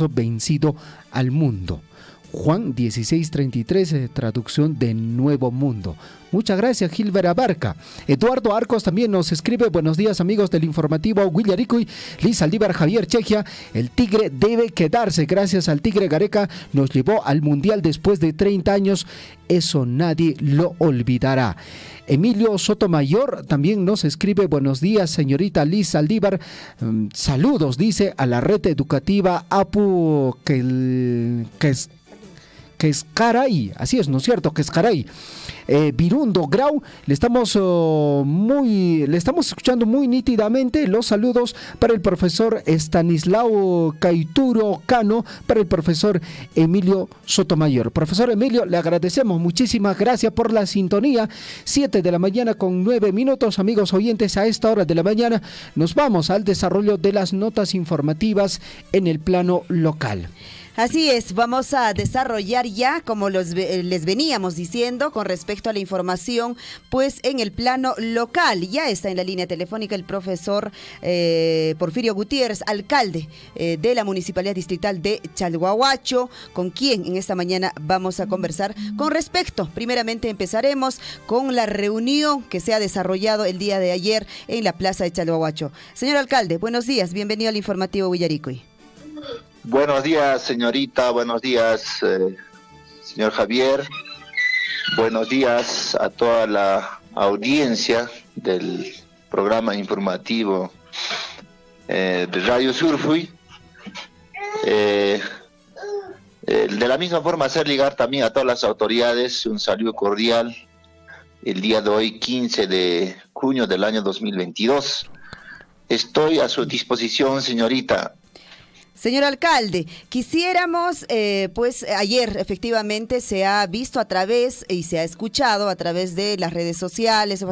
vencido al mundo. Juan 16:33, traducción de Nuevo Mundo. Muchas gracias, Gilbert Abarca. Eduardo Arcos también nos escribe: buenos días amigos del informativo Huillaricuy. Liz Aldívar Javier Chejia: el Tigre debe quedarse. Gracias al Tigre Gareca nos llevó al Mundial después de 30 años. Eso nadie lo olvidará. Emilio Sotomayor también nos escribe: buenos días, señorita Liz Aldívar. Saludos, dice, a la red educativa Apu Quescaray. Así es, ¿no es cierto? Quescaray. Virundo Grau, le estamos escuchando muy nítidamente. Los saludos para el profesor Estanislao Caituro Cano, para el profesor Emilio Sotomayor. Profesor Emilio, le agradecemos, muchísimas gracias por la sintonía. 7 de la mañana con 9 minutos, amigos oyentes. A esta hora de la mañana nos vamos al desarrollo de las notas informativas en el plano local. Así es, vamos a desarrollar ya, como les veníamos diciendo, con respecto a la información, pues en el plano local. Ya está en la línea telefónica el profesor Porfirio Gutiérrez, alcalde de la Municipalidad Distrital de Chalhuahuacho, con quien en esta mañana vamos a conversar con respecto. Primeramente empezaremos con la reunión que se ha desarrollado el día de ayer en la plaza de Chalhuahuacho. Señor alcalde, buenos días, bienvenido al informativo Willaricui. Buenos días, señorita, buenos días, señor Javier, buenos días a toda la audiencia del programa informativo de Radio Surfui. De la misma forma hacer llegar también a todas las autoridades un saludo cordial el día de hoy, 15 de junio del año 2022. Estoy a su disposición, señorita. Señor alcalde, quisiéramos, pues ayer efectivamente se ha visto a través y se ha escuchado a través de las redes sociales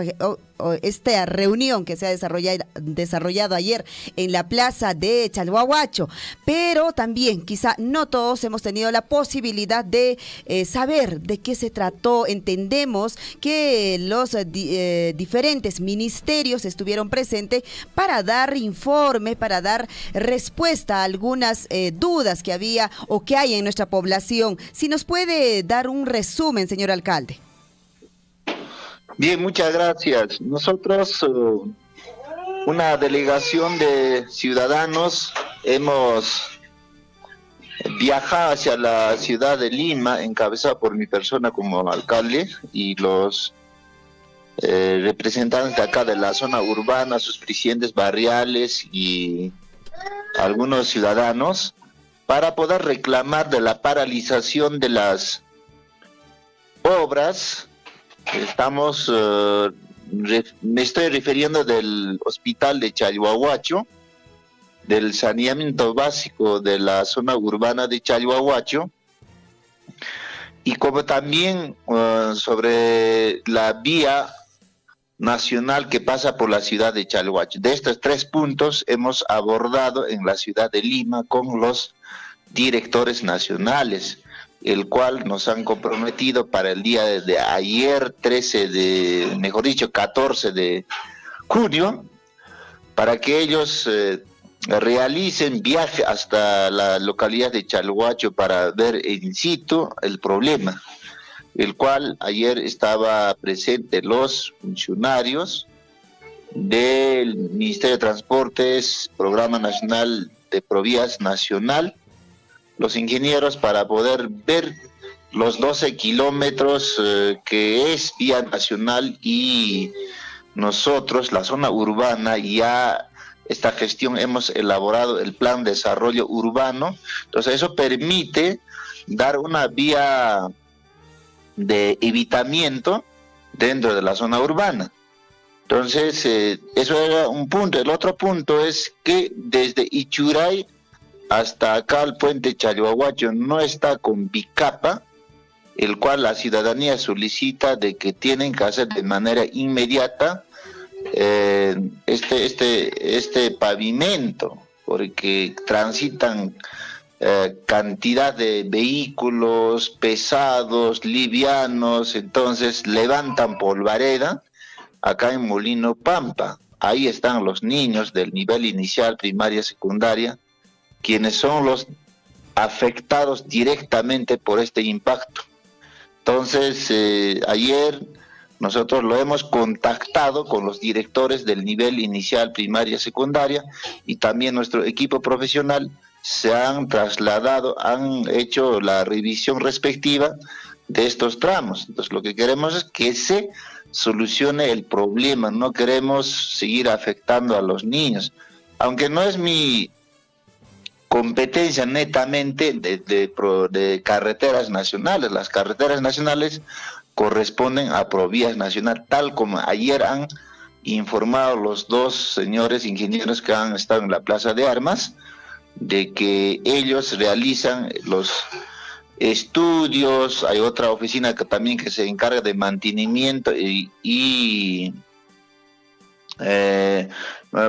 esta reunión que se ha desarrollado ayer en la plaza de Chalhuahuacho, pero también quizá no todos hemos tenido la posibilidad de saber de qué se trató. Entendemos que los diferentes ministerios estuvieron presentes para dar informe, para dar respuesta a algunas dudas que había o que hay en nuestra población. Si nos puede dar un resumen, señor alcalde. Bien, muchas gracias. Nosotros, una delegación de ciudadanos, hemos viajado hacia la ciudad de Lima, encabezada por mi persona como alcalde y los representantes acá de la zona urbana, sus presidentes barriales y algunos ciudadanos, para poder reclamar de la paralización de las obras. Estamos, me estoy refiriendo del hospital de Chalhuahuacho, del saneamiento básico de la zona urbana de Chalhuahuacho, y como también sobre la vía nacional que pasa por la ciudad de Chalhuahuacho. De estos 3 puntos hemos abordado en la ciudad de Lima con los directores nacionales, el cual nos han comprometido para el día de ayer, 14 de junio, para que ellos realicen viaje hasta la localidad de Chalhuahuacho para ver in situ el problema, el cual ayer estaba presente los funcionarios del Ministerio de Transportes, Programa Nacional de Provías Nacional, los ingenieros, para poder ver los 12 kilómetros que es vía nacional, y nosotros, la zona urbana, ya esta gestión hemos elaborado el plan de desarrollo urbano. Entonces eso permite dar una vía de evitamiento dentro de la zona urbana. Entonces eso era un punto. El otro punto es que desde Ichuray hasta acá el puente Chalhuahuacho no está con bicapa, el cual la ciudadanía solicita de que tienen que hacer de manera inmediata este pavimento, porque transitan cantidad de vehículos pesados, livianos, entonces levantan polvareda acá en Molino Pampa. Ahí están los niños del nivel inicial, primaria, secundaria, quienes son los afectados directamente por este impacto. Entonces, ayer nosotros lo hemos contactado con los directores del nivel inicial, primaria, secundaria, y también nuestro equipo profesional se han trasladado, han hecho la revisión respectiva de estos tramos. Entonces, lo que queremos es que se solucione el problema, no queremos seguir afectando a los niños, aunque no es mi competencia netamente de carreteras nacionales. Las carreteras nacionales corresponden a Provías Nacional, tal como ayer han informado los 2 señores ingenieros que han estado en la Plaza de Armas, de que ellos realizan los estudios. Hay otra oficina que también que se encarga de mantenimiento y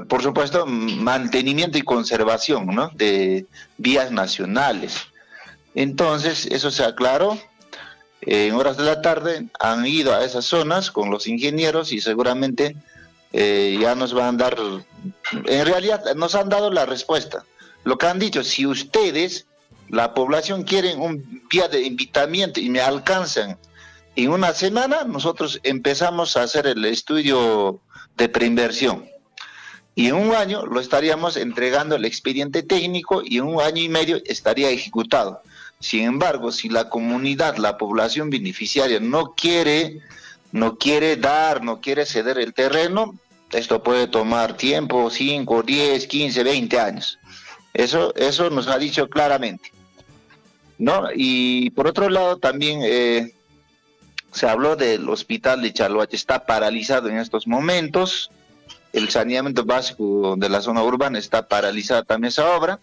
por supuesto mantenimiento y conservación, ¿no?, de vías nacionales. Entonces, eso se aclaró. En horas de la tarde han ido a esas zonas con los ingenieros y seguramente ya nos van a dar, en realidad nos han dado la respuesta. Lo que han dicho, si ustedes, la población, quieren un vía de invitamiento y me alcanzan en una semana, nosotros empezamos a hacer el estudio de preinversión. Y en un año lo estaríamos entregando el expediente técnico y en un año y medio estaría ejecutado. Sin embargo, si la comunidad, la población beneficiaria no quiere ceder el terreno, esto puede tomar tiempo, 5, 10, 15, 20 años. Eso nos ha dicho claramente, ¿no? Y por otro lado también se habló del hospital de Chalhuache, está paralizado en estos momentos, el saneamiento básico de la zona urbana está paralizada también esa obra.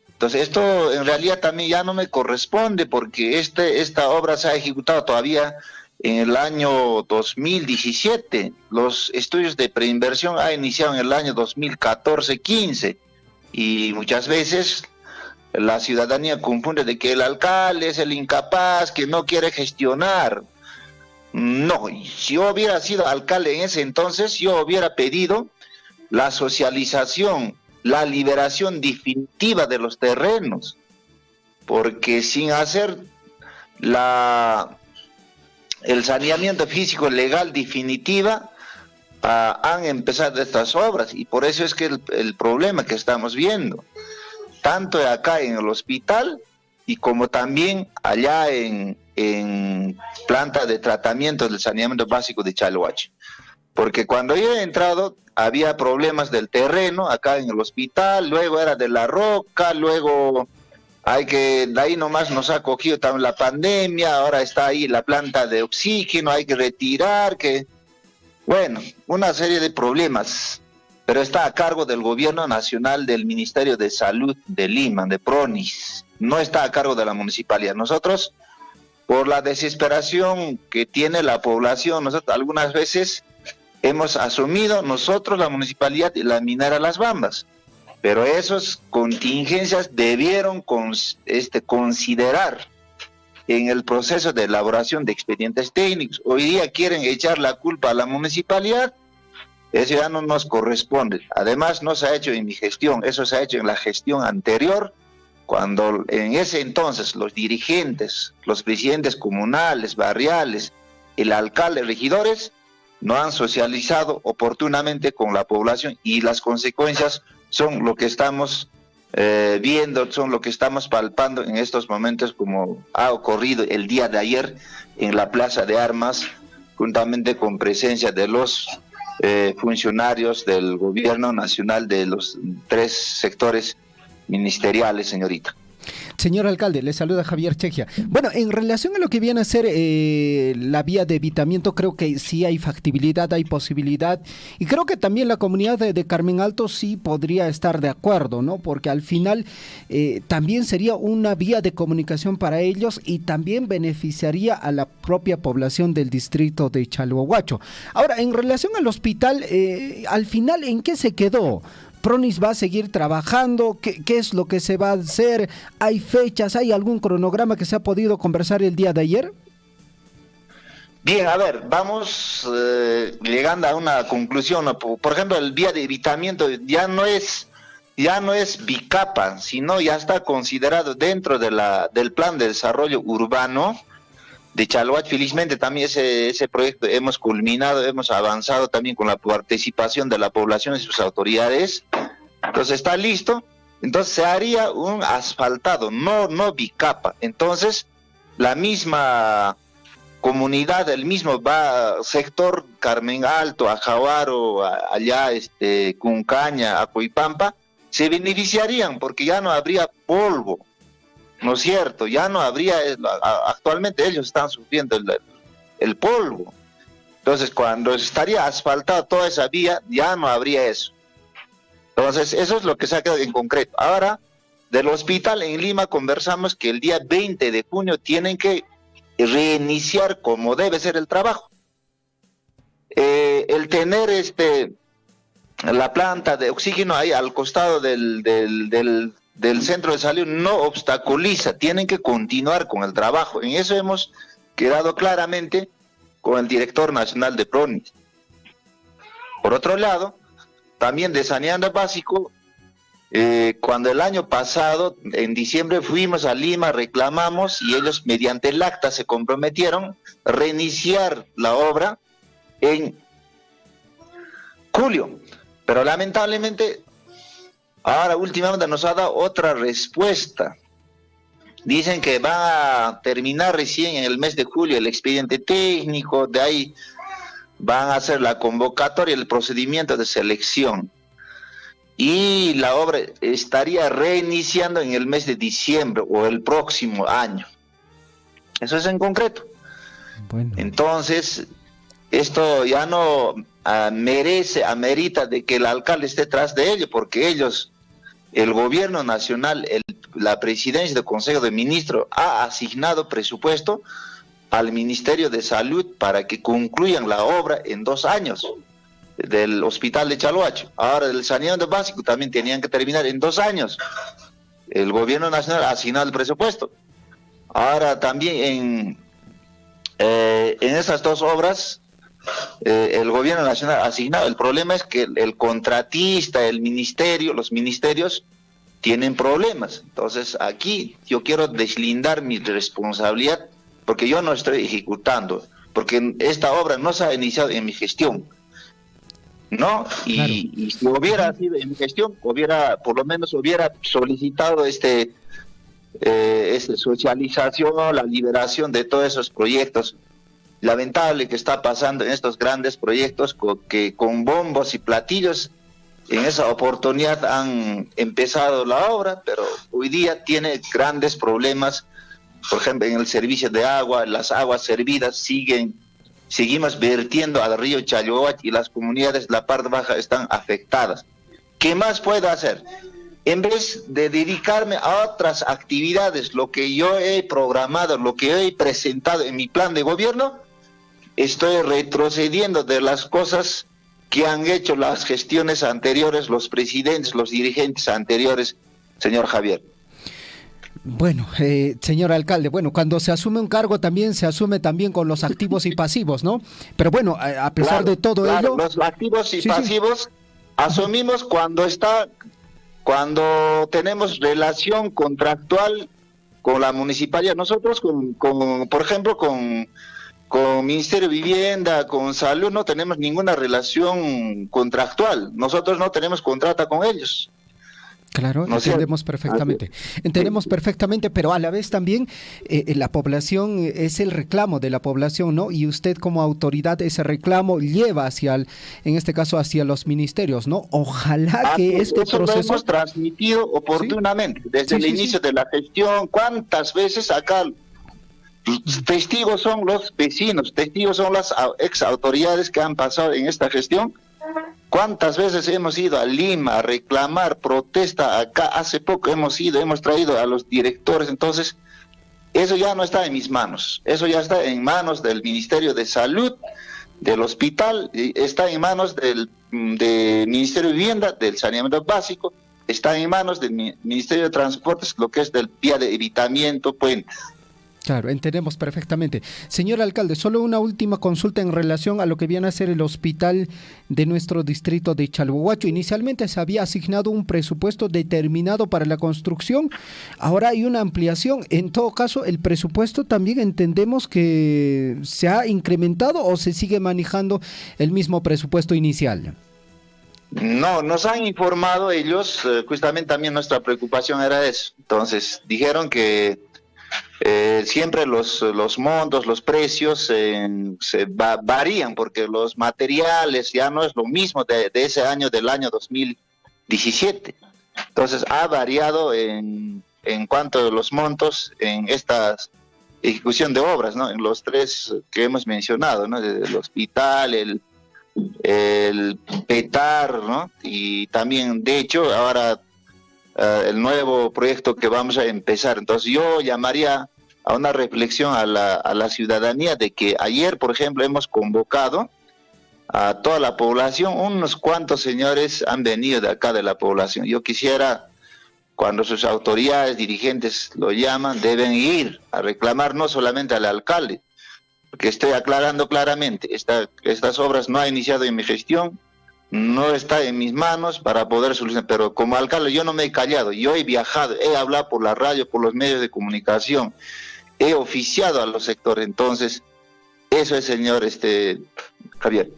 Entonces esto en realidad también ya no me corresponde porque esta obra se ha ejecutado todavía en el año 2017. Los estudios de preinversión han iniciado en el año 2014-15 y muchas veces la ciudadanía confunde de que el alcalde es el incapaz, que no quiere gestionar. No, si yo hubiera sido alcalde en ese entonces, yo hubiera pedido la socialización, la liberación definitiva de los terrenos, porque sin hacer el saneamiento físico legal definitiva, han empezado estas obras, y por eso es que el problema que estamos viendo, tanto acá en el hospital, y como también allá en planta de tratamiento del saneamiento básico de Chalhuache. Porque cuando yo he entrado, había problemas del terreno acá en el hospital, luego era de la roca, luego de ahí nomás nos ha cogido también la pandemia, ahora está ahí la planta de oxígeno, hay que retirar, bueno, una serie de problemas, pero está a cargo del gobierno nacional, del Ministerio de Salud de Lima, de PRONIS, no está a cargo de la municipalidad. Nosotros, por la desesperación que tiene la población, nosotros algunas veces hemos asumido nosotros, la municipalidad y la minera Las Bambas, pero esas contingencias debieron considerar en el proceso de elaboración de expedientes técnicos. Hoy día quieren echar la culpa a la municipalidad, eso ya no nos corresponde. Además no se ha hecho en mi gestión, eso se ha hecho en la gestión anterior, cuando en ese entonces los dirigentes, los presidentes comunales, barriales, el alcalde, regidores, no han socializado oportunamente con la población y las consecuencias son lo que estamos viendo, son lo que estamos palpando en estos momentos, como ha ocurrido el día de ayer en la Plaza de Armas, juntamente con presencia de los funcionarios del gobierno nacional de los 3 sectores ministeriales, señorita. Señor alcalde, le saluda Javier Chejia. Bueno, en relación a lo que viene a ser la vía de evitamiento, creo que sí hay factibilidad, hay posibilidad, y creo que también la comunidad de Carmen Alto sí podría estar de acuerdo, ¿no? Porque al final también sería una vía de comunicación para ellos y también beneficiaría a la propia población del distrito de Chalhuahuacho. Ahora, en relación al hospital, al final, ¿en qué se quedó? ¿PRONIS va a seguir trabajando? ¿Qué es lo que se va a hacer? ¿Hay fechas? ¿Hay algún cronograma que se ha podido conversar el día de ayer? Bien, a ver, vamos llegando a una conclusión. Por ejemplo, el vía de evitamiento ya no es bicapa, sino ya está considerado dentro del plan de desarrollo urbano de Chalhuache. Felizmente también ese proyecto hemos culminado, hemos avanzado también con la participación de la población y sus autoridades. Entonces está listo, entonces se haría un asfaltado, no bicapa. Entonces la misma comunidad, el mismo sector Carmen Alto, Ajahuaro, allá Cuncaña, Acuipampa, se beneficiarían porque ya no habría polvo. ¿No es cierto? Ya no habría, actualmente ellos están sufriendo el polvo. Entonces, cuando estaría asfaltada toda esa vía, ya no habría eso. Entonces, eso es lo que se ha quedado en concreto. Ahora, del hospital en Lima conversamos que el día 20 de junio tienen que reiniciar como debe ser el trabajo. El tener la planta de oxígeno ahí al costado del del centro de salud no obstaculiza, tienen que continuar con el trabajo. En eso hemos quedado claramente con el director nacional de PRONIS. Por otro lado, también de saneamiento básico, cuando el año pasado, en diciembre, fuimos a Lima, reclamamos y ellos mediante el acta se comprometieron a reiniciar la obra en julio. Pero lamentablemente, ahora últimamente nos ha dado otra respuesta. Dicen que va a terminar recién en el mes de julio el expediente técnico, de ahí van a hacer la convocatoria, el procedimiento de selección. Y la obra estaría reiniciando en el mes de diciembre o el próximo año. Eso es en concreto. Bueno. Entonces, esto ya no amerita de que el alcalde esté tras de ello, porque ellos, el gobierno nacional, la presidencia del Consejo de Ministros ha asignado presupuesto al Ministerio de Salud para que concluyan la obra en 2 años del hospital de Chalhuacho. Ahora del saneamiento básico también tenían que terminar en 2 años. El gobierno nacional ha asignado el presupuesto. Ahora también en estas 2 obras el gobierno nacional ha asignado. El problema es que el contratista, el ministerio, los ministerios tienen problemas. Entonces aquí yo quiero deslindar mi responsabilidad porque yo no estoy ejecutando, porque esta obra no se ha iniciado en mi gestión, ¿no? Y si hubiera sido en mi gestión, por lo menos hubiera solicitado socialización, la liberación de todos esos proyectos. Lamentable que está pasando en estos grandes proyectos que con bombos y platillos en esa oportunidad han empezado la obra, pero hoy día tiene grandes problemas. Por ejemplo, en el servicio de agua, las aguas servidas seguimos vertiendo al río Chalhuacho y las comunidades de la parte baja están afectadas. ¿Qué más puedo hacer? En vez de dedicarme a otras actividades, lo que yo he programado, lo que he presentado en mi plan de gobierno, estoy retrocediendo de las cosas que han hecho las gestiones anteriores, los presidentes, los dirigentes anteriores, señor Javier. Bueno, señor alcalde, bueno, cuando se asume un cargo también se asume también con los activos y pasivos, ¿no? Pero bueno, a pesar de todo ello... Los activos y pasivos asumimos cuando tenemos relación contractual con la municipalidad. Nosotros, por ejemplo, con Ministerio de Vivienda, con Salud, no tenemos ninguna relación contractual. Nosotros no tenemos contrato con ellos. Claro, no entendemos perfectamente. Entendemos perfectamente, pero a la vez también la población es el reclamo de la población, ¿no? Y usted como autoridad ese reclamo lleva en este caso hacia los ministerios, ¿no? Ojalá que este proceso... Lo hemos transmitido oportunamente, desde el inicio de la gestión. ¿Cuántas veces acá testigos son los vecinos, testigos son las ex autoridades que han pasado en esta gestión? ¿Cuántas veces hemos ido a Lima a reclamar protesta acá? Hace poco hemos traído a los directores. Entonces, eso ya no está en mis manos. Eso ya está en manos del Ministerio de Salud, del hospital, está en manos del Ministerio de Vivienda, del saneamiento básico, está en manos del Ministerio de Transportes, lo que es del vía de evitamiento, puentes. Claro, entendemos perfectamente. Señor alcalde, solo una última consulta en relación a lo que viene a ser el hospital de nuestro distrito de Chalhuacho. Inicialmente se había asignado un presupuesto determinado para la construcción, ahora hay una ampliación. En todo caso, ¿el presupuesto también entendemos que se ha incrementado o se sigue manejando el mismo presupuesto inicial? No, nos han informado ellos, justamente también nuestra preocupación era eso. Entonces, dijeron que siempre los montos, los precios varían porque los materiales ya no es lo mismo de ese año, del año 2017. Entonces ha variado en cuanto a los montos en esta ejecución de obras, ¿no? En los 3 que hemos mencionado, ¿no? El hospital, el PETAR, ¿no? Y también, de hecho, ahora el nuevo proyecto que vamos a empezar. Entonces yo llamaría a una reflexión a la ciudadanía de que ayer, por ejemplo, hemos convocado a toda la población. Unos cuantos señores han venido de acá de la población. Yo quisiera cuando sus autoridades, dirigentes lo llaman, deben ir a reclamar no solamente al alcalde, porque estoy aclarando claramente, estas obras no ha iniciado en mi gestión, no está en mis manos para poder solucionar, pero como alcalde yo no me he callado, yo he viajado, he hablado por la radio, por los medios de comunicación, he oficiado a los sectores, entonces eso es, señor Javier.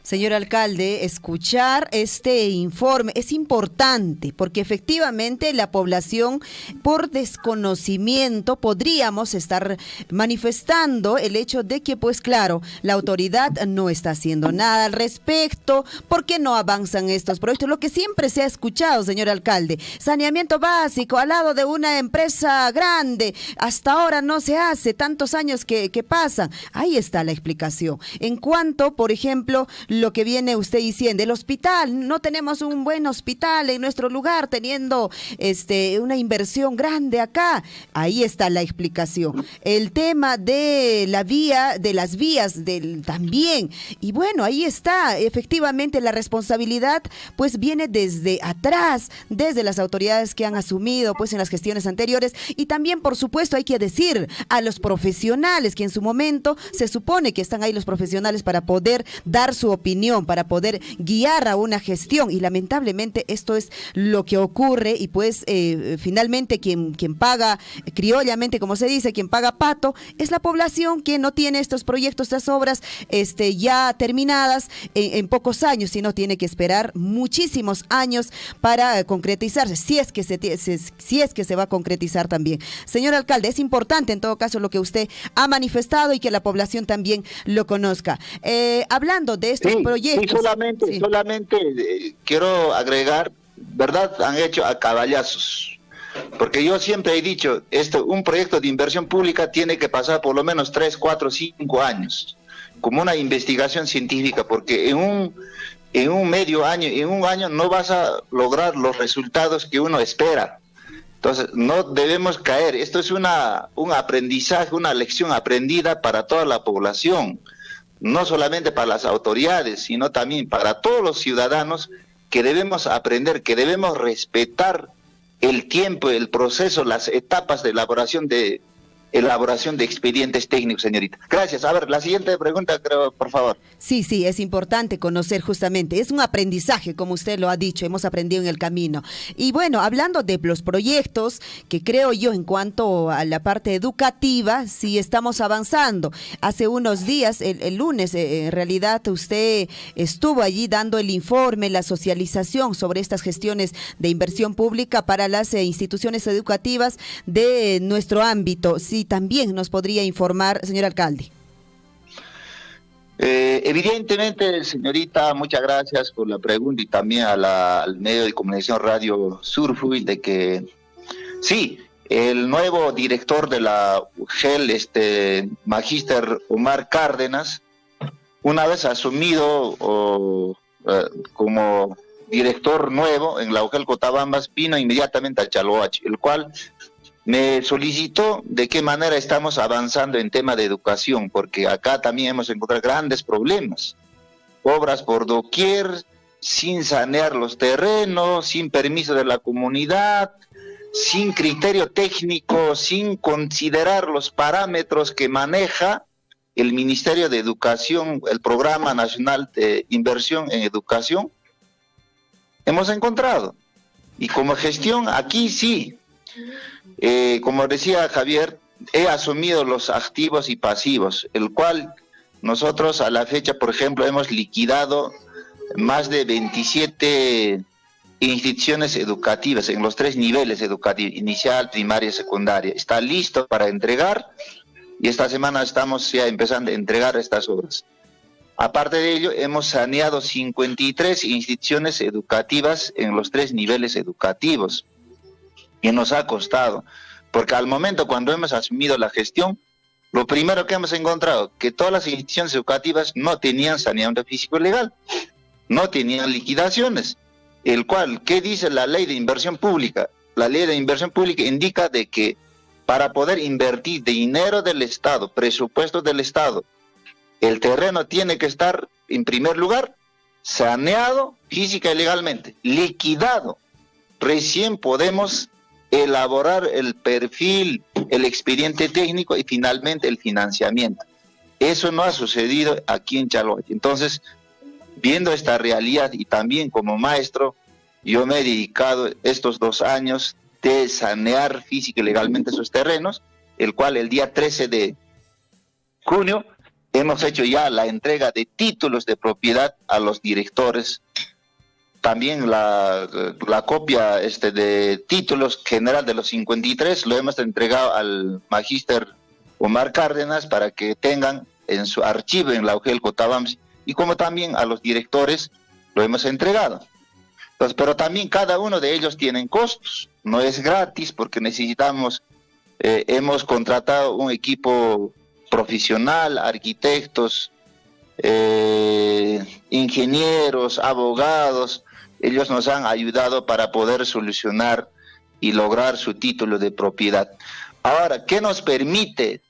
Señor alcalde, escuchar este informe es importante porque efectivamente la población, por desconocimiento, podríamos estar manifestando el hecho de que, pues claro, la autoridad no está haciendo nada al respecto. ¿Por qué no avanzan estos proyectos? Lo que siempre se ha escuchado, señor alcalde, saneamiento básico al lado de una empresa grande, hasta ahora no se hace, tantos años que pasan. Ahí está la explicación. En cuanto, por ejemplo, lo que viene usted diciendo, el hospital, no tenemos un buen hospital en nuestro lugar, teniendo una inversión grande acá. Ahí está la explicación. El tema de la vía, de las vías también. Y bueno, ahí está, efectivamente la responsabilidad pues viene desde atrás, desde las autoridades que han asumido pues en las gestiones anteriores, y también por supuesto hay que decir a los profesionales que en su momento se supone que están ahí los profesionales para poder dar su opinión, para poder guiar a una gestión, y lamentablemente esto es lo que ocurre, y pues finalmente quien paga criollamente, como se dice, quien paga pato, es la población que no tiene estos proyectos, estas obras ya terminadas en pocos años, sino tiene que esperar muchísimos años para concretizarse, si es que se va a concretizar también. Señor alcalde, es importante en todo caso lo que usted ha manifestado y que la población también lo conozca. Hablando de estos proyectos. Sí, solamente quiero agregar, ¿verdad? Han hecho a caballazos. Porque yo siempre he dicho, un proyecto de inversión pública tiene que pasar por lo menos 3, 4, 5 años, como una investigación científica, porque en un medio año, en un año no vas a lograr los resultados que uno espera. Entonces, no debemos caer. Esto es un aprendizaje, una lección aprendida para toda la población, no solamente para las autoridades, sino también para todos los ciudadanos, que debemos aprender, que debemos respetar el tiempo, el proceso, las etapas de elaboración de expedientes técnicos, señorita. Gracias. A ver, la siguiente pregunta, creo, por favor. Sí, es importante conocer justamente. Es un aprendizaje, como usted lo ha dicho, hemos aprendido en el camino. Y bueno, hablando de los proyectos, que creo yo en cuanto a la parte educativa, sí estamos avanzando. Hace unos días, el lunes, en realidad usted estuvo allí dando el informe, la socialización sobre estas gestiones de inversión pública para las instituciones educativas de nuestro ámbito. Sí, también nos podría informar, señor alcalde. Evidentemente, señorita, muchas gracias por la pregunta, y también al medio de comunicación Radio Surfui, de que sí, el nuevo director de la UGEL, Magíster Omar Cárdenas, una vez asumido como director nuevo en la UGEL Cotabambas, vino inmediatamente a Chaloachi, el cual me solicitó de qué manera estamos avanzando en tema de educación, porque acá también hemos encontrado grandes problemas. Obras por doquier, sin sanear los terrenos, sin permiso de la comunidad, sin criterio técnico, sin considerar los parámetros que maneja el Ministerio de Educación, el Programa Nacional de Inversión en Educación. Hemos encontrado. Y como gestión, aquí sí. Como decía Javier, he asumido los activos y pasivos, el cual nosotros a la fecha, por ejemplo, hemos liquidado más de 27 instituciones educativas en los 3 niveles educativos, inicial, primaria y secundaria. Está listo para entregar, y esta semana estamos ya empezando a entregar estas obras. Aparte de ello, hemos saneado 53 instituciones educativas en los 3 niveles educativos. Y nos ha costado, porque al momento cuando hemos asumido la gestión, lo primero que hemos encontrado, que todas las instituciones educativas no tenían saneamiento físico legal, no tenían liquidaciones, el cual, ¿qué dice la ley de inversión pública? La ley de inversión pública indica de que para poder invertir dinero del Estado, presupuesto del Estado, el terreno tiene que estar, en primer lugar, saneado física y legalmente, liquidado. recién podemos elaborar el perfil, el expediente técnico y finalmente el financiamiento. Eso no ha sucedido aquí en Chalhuache. Entonces, viendo esta realidad y también como maestro, yo me he dedicado estos 2 años de sanear física y legalmente esos terrenos, el cual el día 13 de junio hemos hecho ya la entrega de títulos de propiedad a los directores. También la copia de títulos general de los 53 lo hemos entregado al magíster Omar Cárdenas para que tengan en su archivo en la UGEL Cotabams, y como también a los directores lo hemos entregado. Entonces, pero también cada uno de ellos tienen costos, no es gratis porque necesitamos, hemos contratado un equipo profesional, arquitectos, ingenieros, abogados. Ellos nos han ayudado para poder solucionar y lograr su título de propiedad. Ahora, ¿qué nos permite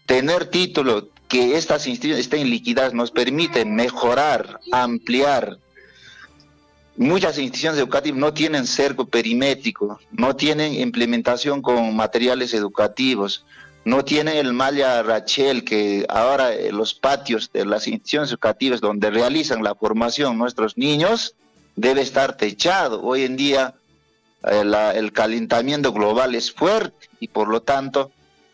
tener título? Que estas instituciones estén liquidadas nos permite mejorar, ampliar. Muchas instituciones educativas no tienen cerco perimétrico, no tienen implementación con materiales educativos, no tienen el malla Rachel, que ahora los patios de las instituciones educativas donde realizan la formación nuestros niños debe estar techado. Hoy en día el calentamiento global es fuerte y por lo tanto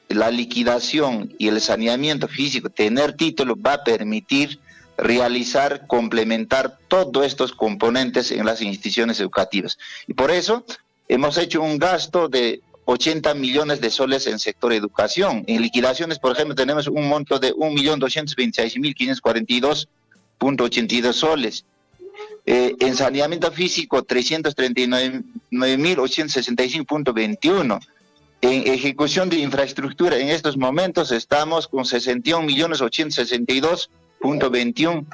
la liquidación y el saneamiento físico, tener título va a permitir realizar, complementar todos estos componentes en las instituciones educativas. Y por eso hemos hecho un gasto de 80 millones de soles en sector educación. En liquidaciones, por ejemplo, tenemos un monto de 1.226.542.82 soles. En saneamiento físico, 339.865.21. En ejecución de infraestructura, en estos momentos estamos con 61.862.21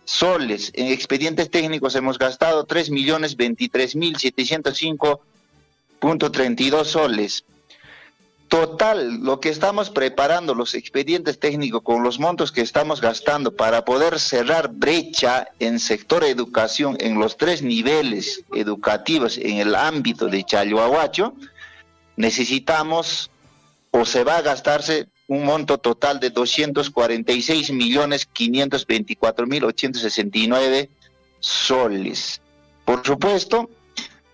soles. En expedientes técnicos hemos gastado 3.023.705.32 soles. Total, lo que estamos preparando, los expedientes técnicos con los montos que estamos gastando para poder cerrar brecha en sector educación en los 3 niveles educativos en el ámbito de Chalhuahuacho, necesitamos o se va a gastarse un monto total de 246.524.869 soles. Por supuesto,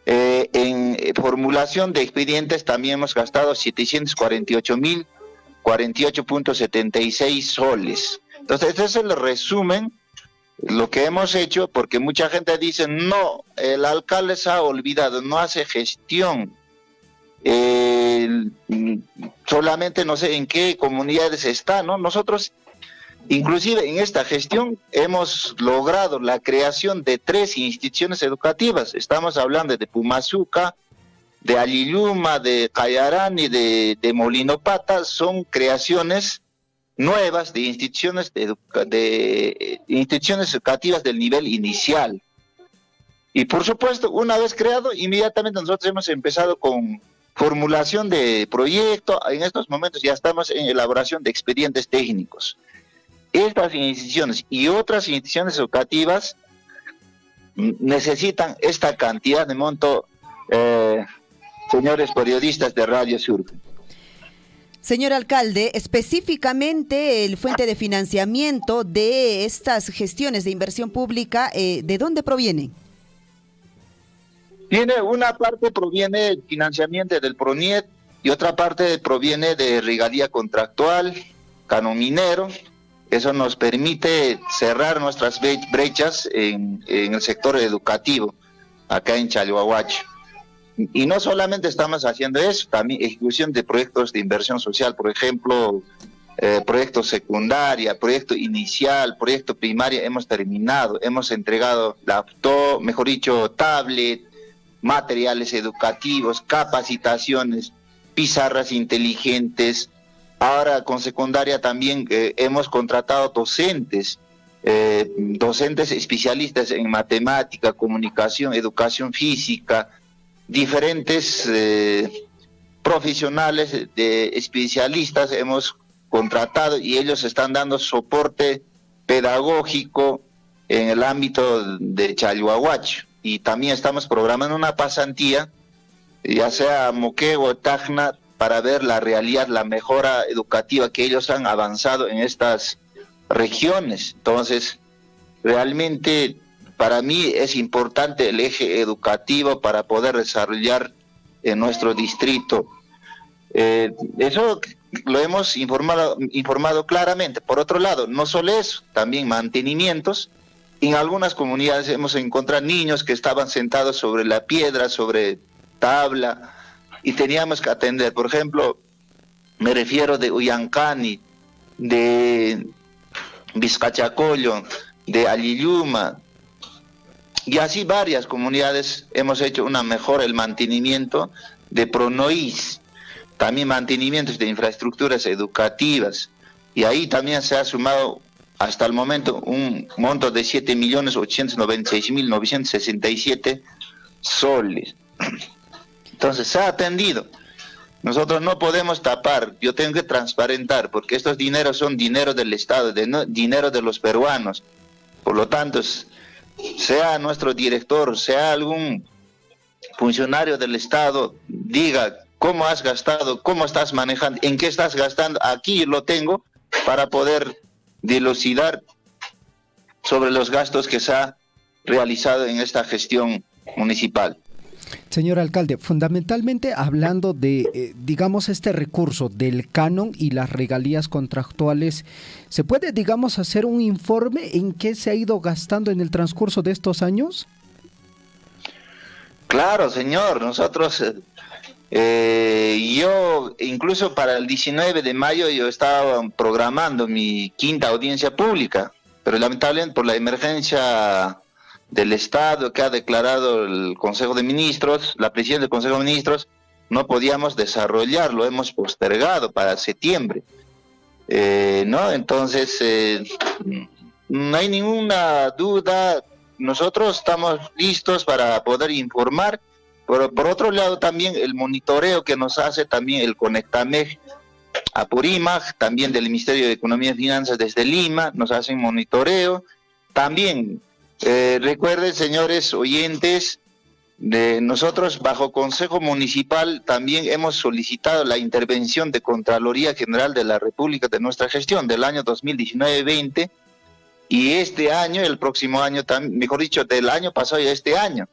en formulación de expedientes también hemos gastado 748.048.76 soles. Entonces, este es el resumen, lo que hemos hecho, porque mucha gente dice, no, el alcalde se ha olvidado, no hace gestión. Solamente no sé en qué comunidades está, ¿no? Nosotros, inclusive en esta gestión, hemos logrado la creación de 3 instituciones educativas. Estamos hablando de Pumazuca, de Aliyuma, de Cayarán y de Molinopata. Son creaciones nuevas de instituciones, instituciones educativas del nivel inicial. Y por supuesto, una vez creado, inmediatamente nosotros hemos empezado con formulación de proyecto. En estos momentos ya estamos en elaboración de expedientes técnicos. Estas instituciones y otras instituciones educativas necesitan esta cantidad de monto, señores periodistas de Radio Sur. Señor alcalde, específicamente el fuente de financiamiento de estas gestiones de inversión pública, ¿de dónde provienen? Una parte proviene del financiamiento del PRONIET y otra parte proviene de regalía contractual, canon minero. Eso nos permite cerrar nuestras brechas en el sector educativo, acá en Chalhuahuacho. Y no solamente estamos haciendo eso, también ejecución de proyectos de inversión social, por ejemplo, proyecto secundaria, proyecto inicial, proyecto primaria, hemos terminado, hemos entregado laptop, mejor dicho, tablet, materiales educativos, capacitaciones, pizarras inteligentes. Ahora con secundaria también hemos contratado docentes especialistas en matemática, comunicación, educación física, diferentes profesionales especialistas hemos contratado y ellos están dando soporte pedagógico en el ámbito de Chalhuahuacho. Y también estamos programando una pasantía ya sea Moquegua o Tacna, para ver la realidad, la mejora educativa que ellos han avanzado en estas regiones. Entonces, realmente para mí es importante el eje educativo para poder desarrollar en nuestro distrito. Eso lo hemos informado claramente. Por otro lado, no solo eso, también mantenimientos. En algunas comunidades hemos encontrado niños que estaban sentados sobre la piedra, sobre tabla, y teníamos que atender. Por ejemplo, me refiero de Ullancani, de Vizcachacollo, de Aliyuma, y así varias comunidades hemos hecho una mejora el mantenimiento de Pronoís, también mantenimientos de infraestructuras educativas, y ahí también se ha sumado hasta el momento un monto de 7.896.967 soles. Entonces se ha atendido. Nosotros no podemos tapar, yo tengo que transparentar, porque estos dineros son dinero del Estado, dinero de los peruanos. Por lo tanto, sea nuestro director, sea algún funcionario del Estado, diga cómo has gastado, cómo estás manejando, en qué estás gastando. Aquí lo tengo para poder dilucidar sobre los gastos que se ha realizado en esta gestión municipal. Señor alcalde, fundamentalmente hablando de, digamos, este recurso del canon y las regalías contractuales, ¿se puede, digamos, hacer un informe en qué se ha ido gastando en el transcurso de estos años? Claro, señor, nosotros, yo incluso para el 19 de mayo yo estaba programando mi 5ª audiencia pública, pero lamentablemente por la emergencia del Estado que ha declarado el Consejo de Ministros, la presidencia del Consejo de Ministros, no podíamos desarrollarlo, hemos postergado para septiembre, ¿no? Entonces, no hay ninguna duda, nosotros estamos listos para poder informar. Por otro lado, también el monitoreo que nos hace también el Conectamej Apurímac, también del Ministerio de Economía y Finanzas desde Lima, nos hacen monitoreo. También, recuerden, señores oyentes, nosotros bajo Consejo Municipal también hemos solicitado la intervención de Contraloría General de la República de nuestra gestión del año 2019-20, y este año, el próximo año, mejor dicho, del año pasado y este año.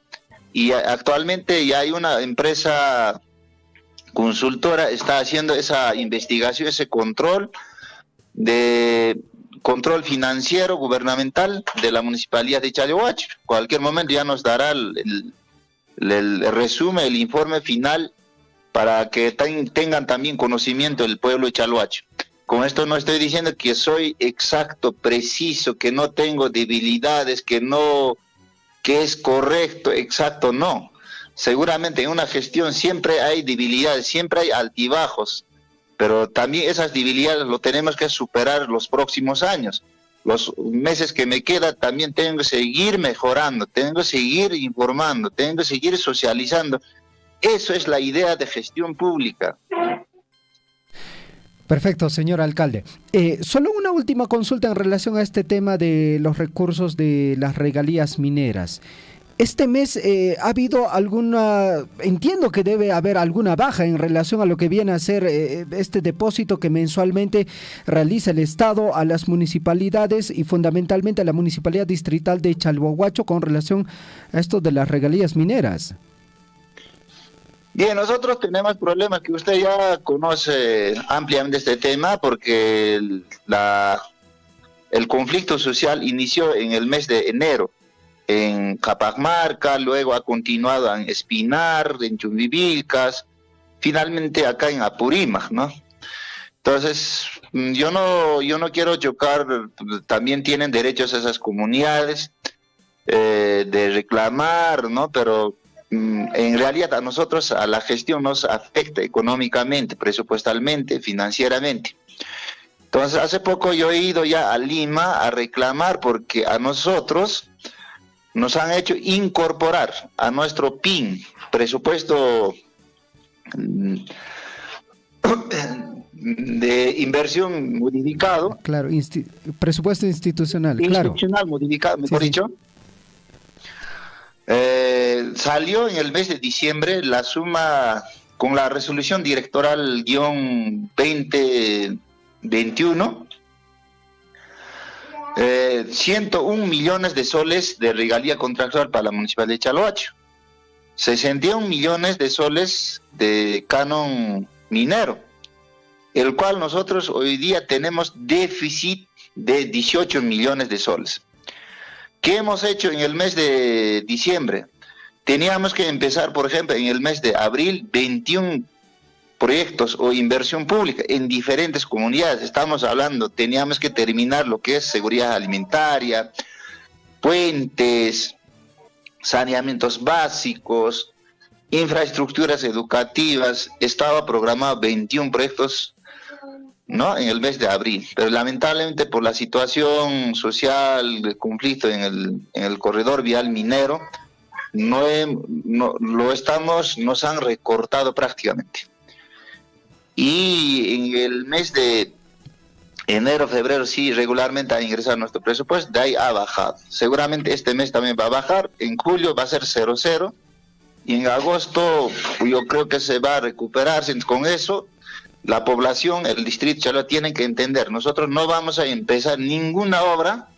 Y actualmente ya hay una empresa consultora, está haciendo esa investigación, ese control financiero gubernamental de la Municipalidad de Chalhuacho. Cualquier momento ya nos dará el resumen, el informe final, para que tengan también conocimiento del pueblo de Chalhuacho. Con esto no estoy diciendo que soy exacto, preciso, que no tengo debilidades, que es correcto, exacto, no. Seguramente en una gestión siempre hay debilidades, siempre hay altibajos, pero también esas debilidades lo tenemos que superar los próximos años. Los meses que me quedan también tengo que seguir mejorando, tengo que seguir informando, tengo que seguir socializando. Eso es la idea de gestión pública. Perfecto, señor alcalde. Solo una última consulta en relación a este tema de los recursos de las regalías mineras. Este mes ha habido entiendo que debe haber alguna baja en relación a lo que viene a ser este depósito que mensualmente realiza el Estado a las municipalidades y fundamentalmente a la Municipalidad Distrital de Chalhuahuacho con relación a esto de las regalías mineras. Bien, nosotros tenemos problemas que usted ya conoce ampliamente este tema, porque el conflicto social inició en el mes de enero en Capamarca, luego ha continuado en Espinar, en Chumbivilcas, finalmente acá en Apurímac, ¿no? Entonces, yo no quiero chocar, también tienen derechos esas comunidades de reclamar, ¿no? Pero en realidad a nosotros, a la gestión nos afecta económicamente, presupuestalmente, financieramente. Entonces hace poco yo he ido ya a Lima a reclamar porque a nosotros nos han hecho incorporar a nuestro PIN, presupuesto de inversión modificado. Claro, presupuesto institucional, claro. Institucional modificado, mejor dicho. Salió en el mes de diciembre la suma con la resolución directoral guión 2021, 101 millones de soles de regalía contractual para la municipalidad de Chalhuacho, 61 millones de soles de canon minero, el cual nosotros hoy día tenemos déficit de 18 millones de soles. ¿Qué hemos hecho en el mes de diciembre? Teníamos que empezar, por ejemplo, en el mes de abril, 21 proyectos o inversión pública en diferentes comunidades. Estamos hablando, teníamos que terminar lo que es seguridad alimentaria, puentes, saneamientos básicos, infraestructuras educativas. Estaba programado 21 proyectos, ¿no?, en el mes de abril, pero lamentablemente por la situación social de conflicto en el corredor vial minero, nos han recortado prácticamente. Y en el mes de enero, febrero, sí, regularmente ha ingresado nuestro presupuesto, de ahí ha bajado. Seguramente este mes también va a bajar, en julio va a ser 0,0, y en agosto yo creo que se va a recuperar. Con eso, la población, el distrito Chalhuacho tienen que entender, nosotros no vamos a empezar ninguna obra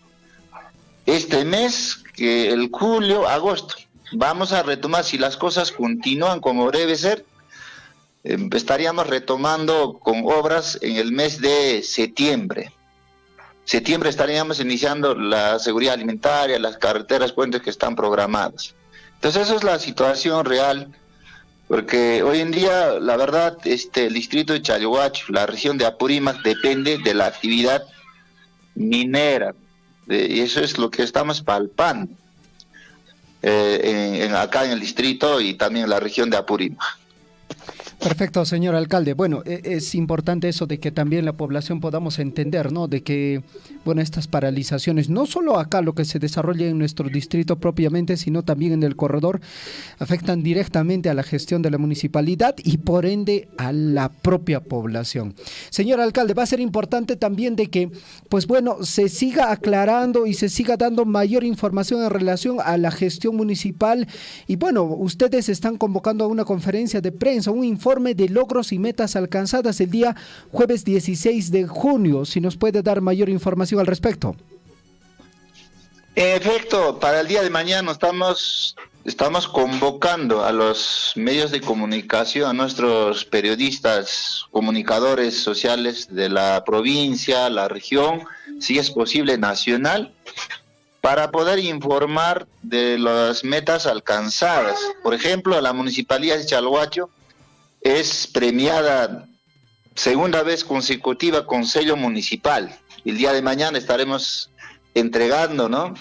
este mes, que el julio, agosto. Vamos a retomar, si las cosas continúan como debe ser, estaríamos retomando con obras en el mes de septiembre. Septiembre estaríamos iniciando la seguridad alimentaria, las carreteras, puentes que están programadas. Entonces esa es la situación real. Porque hoy en día, la verdad, el distrito de Chalhuacho, la región de Apurímac, depende de la actividad minera. Y eso es lo que estamos palpando acá en el distrito y también en la región de Apurímac. Perfecto, señor alcalde. Bueno, es importante eso de que también la población podamos entender, ¿no? De que, bueno, estas paralizaciones, no solo acá lo que se desarrolla en nuestro distrito propiamente, sino también en el corredor, afectan directamente a la gestión de la municipalidad y por ende a la propia población. Señor alcalde, va a ser importante también de que, pues bueno, se siga aclarando y se siga dando mayor información en relación a la gestión municipal. Y bueno, ustedes están convocando a una conferencia de prensa, un informe de logros y metas alcanzadas el día jueves 16 de junio. Si nos puede dar mayor información al respecto. En efecto, para el día de mañana estamos convocando a los medios de comunicación, a nuestros periodistas, comunicadores sociales de la provincia, la región, si es posible nacional, para poder informar de las metas alcanzadas. Por ejemplo, la Municipalidad de Chalhuacho es premiada segunda vez consecutiva con sello municipal. El día de mañana estaremos entregando, ¿no?,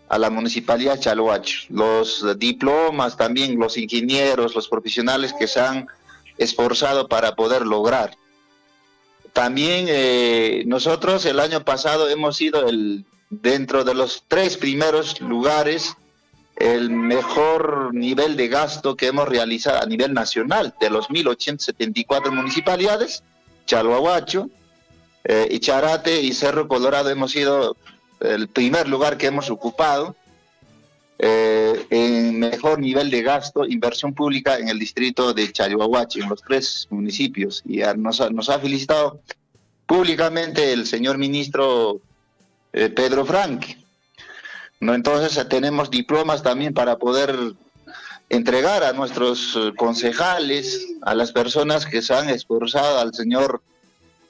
a la Municipalidad de Chalhuacho los diplomas, también los ingenieros, los profesionales que se han esforzado para poder lograr. También nosotros el año pasado hemos sido dentro de los 3 primeros lugares, el mejor nivel de gasto que hemos realizado a nivel nacional. De los 1.874 municipalidades, Chalhuacho, Icharate y Cerro Colorado hemos sido el primer lugar que hemos ocupado en mejor nivel de gasto, inversión pública en el distrito de Chalhuacho, en los 3 municipios. Y nos ha felicitado públicamente el señor ministro Pedro Franque, ¿no? Entonces tenemos diplomas también para poder entregar a nuestros concejales, a las personas que se han esforzado, al señor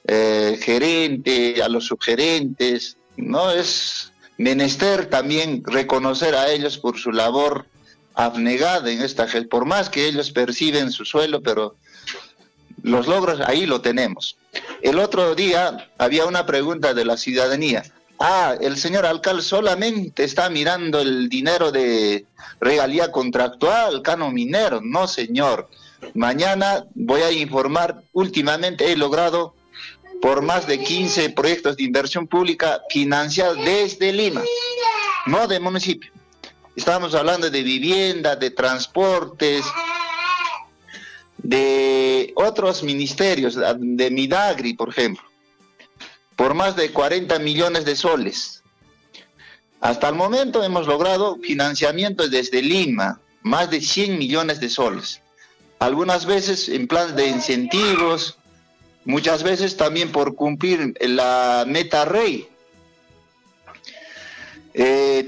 gerente, a los subgerentes, ¿no? Es menester también reconocer a ellos por su labor abnegada en esta gestión, por más que ellos perciben su sueldo, pero los logros ahí lo tenemos. El otro día había una pregunta de la ciudadanía. El señor alcalde solamente está mirando el dinero de regalía contractual, canon minero. No, señor. Mañana voy a informar, últimamente he logrado por más de 15 proyectos de inversión pública financiados desde Lima, no de municipio. Estamos hablando de vivienda, de transportes, de otros ministerios, de Midagri, por ejemplo, por más de 40 millones de soles. Hasta el momento hemos logrado financiamiento desde Lima, más de 100 millones de soles. Algunas veces en plan de incentivos, muchas veces también por cumplir la meta REI.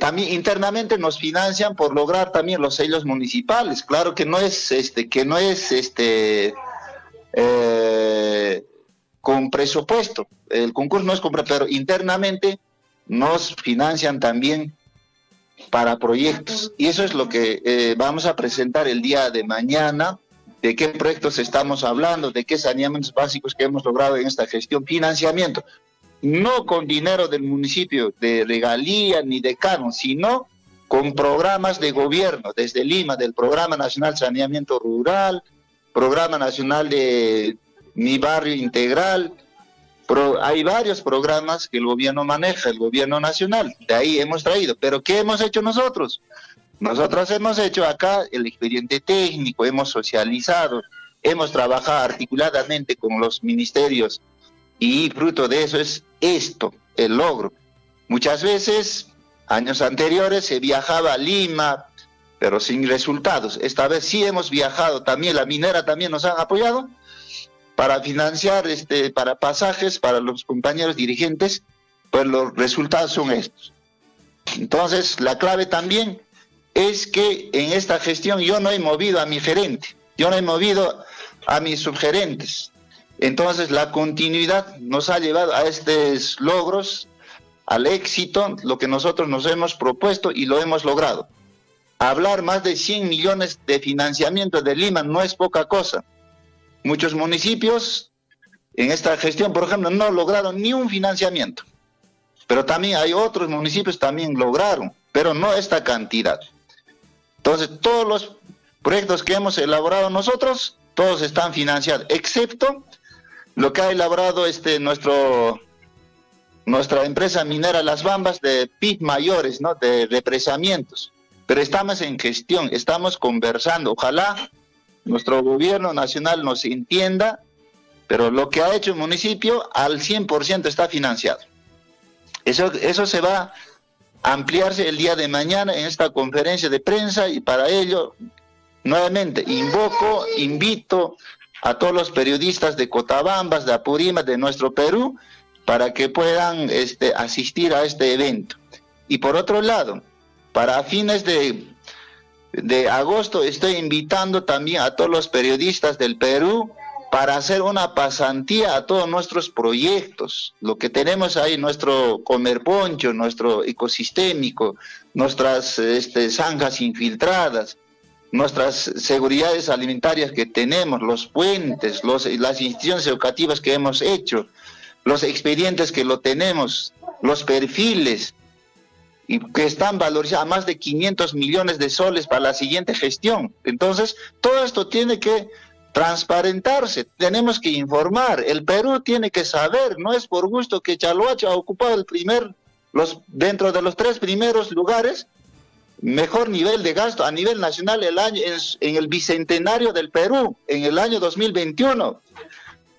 También internamente nos financian por lograr también los sellos municipales. Claro que no es con presupuesto. El concurso no es con presupuesto, pero internamente nos financian también para proyectos. Y eso es lo que vamos a presentar el día de mañana, de qué proyectos estamos hablando, de qué saneamientos básicos que hemos logrado en esta gestión. Financiamiento, no con dinero del municipio, de regalía ni de canon, sino con programas de gobierno, desde Lima, del Programa Nacional de Saneamiento Rural, Programa Nacional de Mi Barrio Integral. Hay varios programas que el gobierno maneja, el gobierno nacional, de ahí hemos traído. Pero ¿qué hemos hecho nosotros? Nosotros hemos hecho acá el expediente técnico, hemos socializado, hemos trabajado articuladamente con los ministerios y fruto de eso es esto, el logro. Muchas veces, años anteriores, se viajaba a Lima, pero sin resultados. Esta vez sí hemos viajado, también la minera también nos han apoyado para financiar, para pasajes para los compañeros dirigentes, pues los resultados son estos. Entonces, la clave también es que en esta gestión yo no he movido a mi gerente, yo no he movido a mis subgerentes. Entonces, la continuidad nos ha llevado a estos logros, al éxito, lo que nosotros nos hemos propuesto y lo hemos logrado. Hablar más de 100 millones de financiamiento de Lima no es poca cosa. Muchos municipios en esta gestión, por ejemplo, no lograron ni un financiamiento. Pero también hay otros municipios que también lograron, pero no esta cantidad. Entonces, todos los proyectos que hemos elaborado nosotros, todos están financiados, excepto lo que ha elaborado nuestra empresa minera Las Bambas de PIB mayores, ¿no? De represamientos. Pero estamos en gestión, estamos conversando. Ojalá nuestro gobierno nacional nos entienda, pero lo que ha hecho el municipio al 100% está financiado. Eso se va a ampliarse el día de mañana en esta conferencia de prensa y para ello, nuevamente, invito a todos los periodistas de Cotabambas, de Apurímac, de nuestro Perú, para que puedan asistir a este evento. Y por otro lado, para fines de agosto estoy invitando también a todos los periodistas del Perú para hacer una pasantía a todos nuestros proyectos. Lo que tenemos ahí, nuestro comer poncho, nuestro ecosistémico, nuestras zanjas infiltradas, nuestras seguridades alimentarias que tenemos, los puentes, las instituciones educativas que hemos hecho, los expedientes que lo tenemos, los perfiles, y que están valorizados a más de 500 millones de soles para la siguiente gestión. Entonces, todo esto tiene que transparentarse, tenemos que informar, el Perú tiene que saber, no es por gusto que Chalhuacho ha ocupado dentro de los 3 primeros lugares, mejor nivel de gasto a nivel nacional en el bicentenario del Perú, en el año 2021.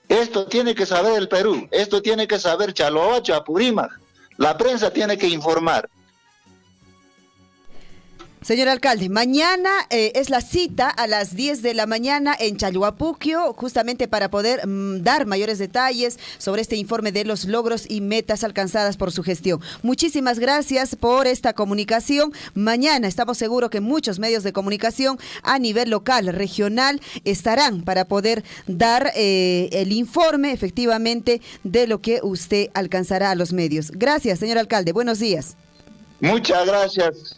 Esto tiene que saber el Perú, esto tiene que saber Chalhuacho, Apurímac, la prensa tiene que informar. Señor alcalde, mañana es la cita a las 10 de la mañana en Chalhuapuquio, justamente para poder dar mayores detalles sobre este informe de los logros y metas alcanzadas por su gestión. Muchísimas gracias por esta comunicación. Mañana estamos seguros que muchos medios de comunicación a nivel local, regional, estarán para poder dar el informe efectivamente de lo que usted alcanzará a los medios. Gracias, señor alcalde. Buenos días. Muchas gracias.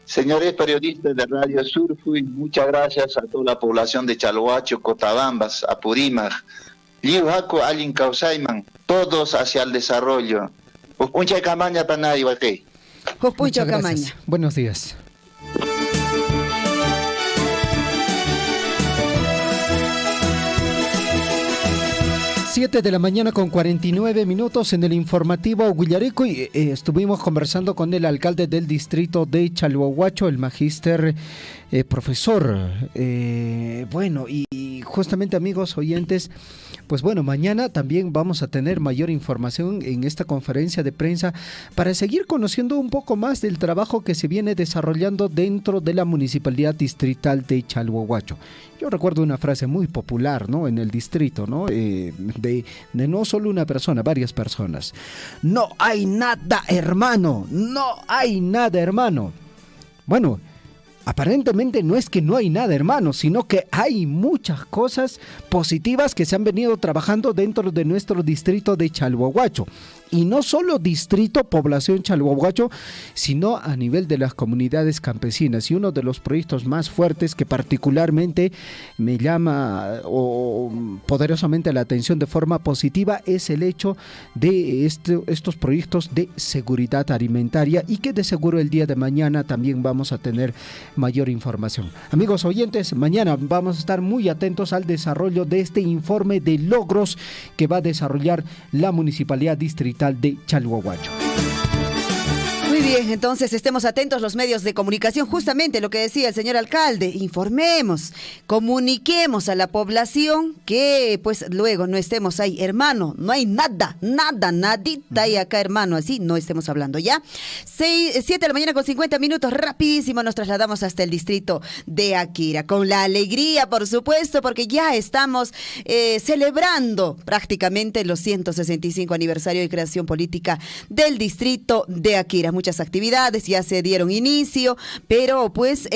Señores periodistas de Radio Surfui, muchas gracias a toda la población de Chalhuacho, Cotabambas, Apurímac, Liujaco, Alin Causayman, todos hacia el desarrollo. Muchas camaña para nadie, Muchas gracias. Buenos días. 7 de la mañana con 49 minutos en el informativo Huillareco y estuvimos conversando con el alcalde del distrito de Chalhuahuacho, el magíster profesor. Bueno, y justamente, amigos oyentes, pues bueno, mañana también vamos a tener mayor información en esta conferencia de prensa para seguir conociendo un poco más del trabajo que se viene desarrollando dentro de la Municipalidad Distrital de Chalhuahuacho. Yo recuerdo una frase muy popular, ¿no?, en el distrito, ¿no?, de no solo una persona, varias personas. No hay nada, hermano, no hay nada, hermano. Bueno, aparentemente no es que no hay nada, hermano, sino que hay muchas cosas positivas que se han venido trabajando dentro de nuestro distrito de Chalhuahuacho. Y no solo distrito, población Chalhuahuacho, sino a nivel de las comunidades campesinas. Y uno de los proyectos más fuertes que particularmente me llama poderosamente la atención de forma positiva es el hecho de estos proyectos de seguridad alimentaria, y que de seguro el día de mañana también vamos a tener mayor información. Amigos oyentes, mañana vamos a estar muy atentos al desarrollo de este informe de logros que va a desarrollar la Municipalidad Distrital de Chalhuahuacho. Muy bien, entonces estemos atentos los medios de comunicación, justamente lo que decía el señor alcalde, informemos, comuniquemos a la población que pues luego no estemos ahí, hermano, no hay nada, nadita hay acá, hermano, así no estemos hablando, ¿ya? 7 de la mañana con 50 minutos, rapidísimo nos trasladamos hasta el distrito de Akira, con la alegría, por supuesto, porque ya estamos celebrando prácticamente los 165 aniversario de creación política del distrito de Akira. Muchas actividades ya se dieron inicio, pero pues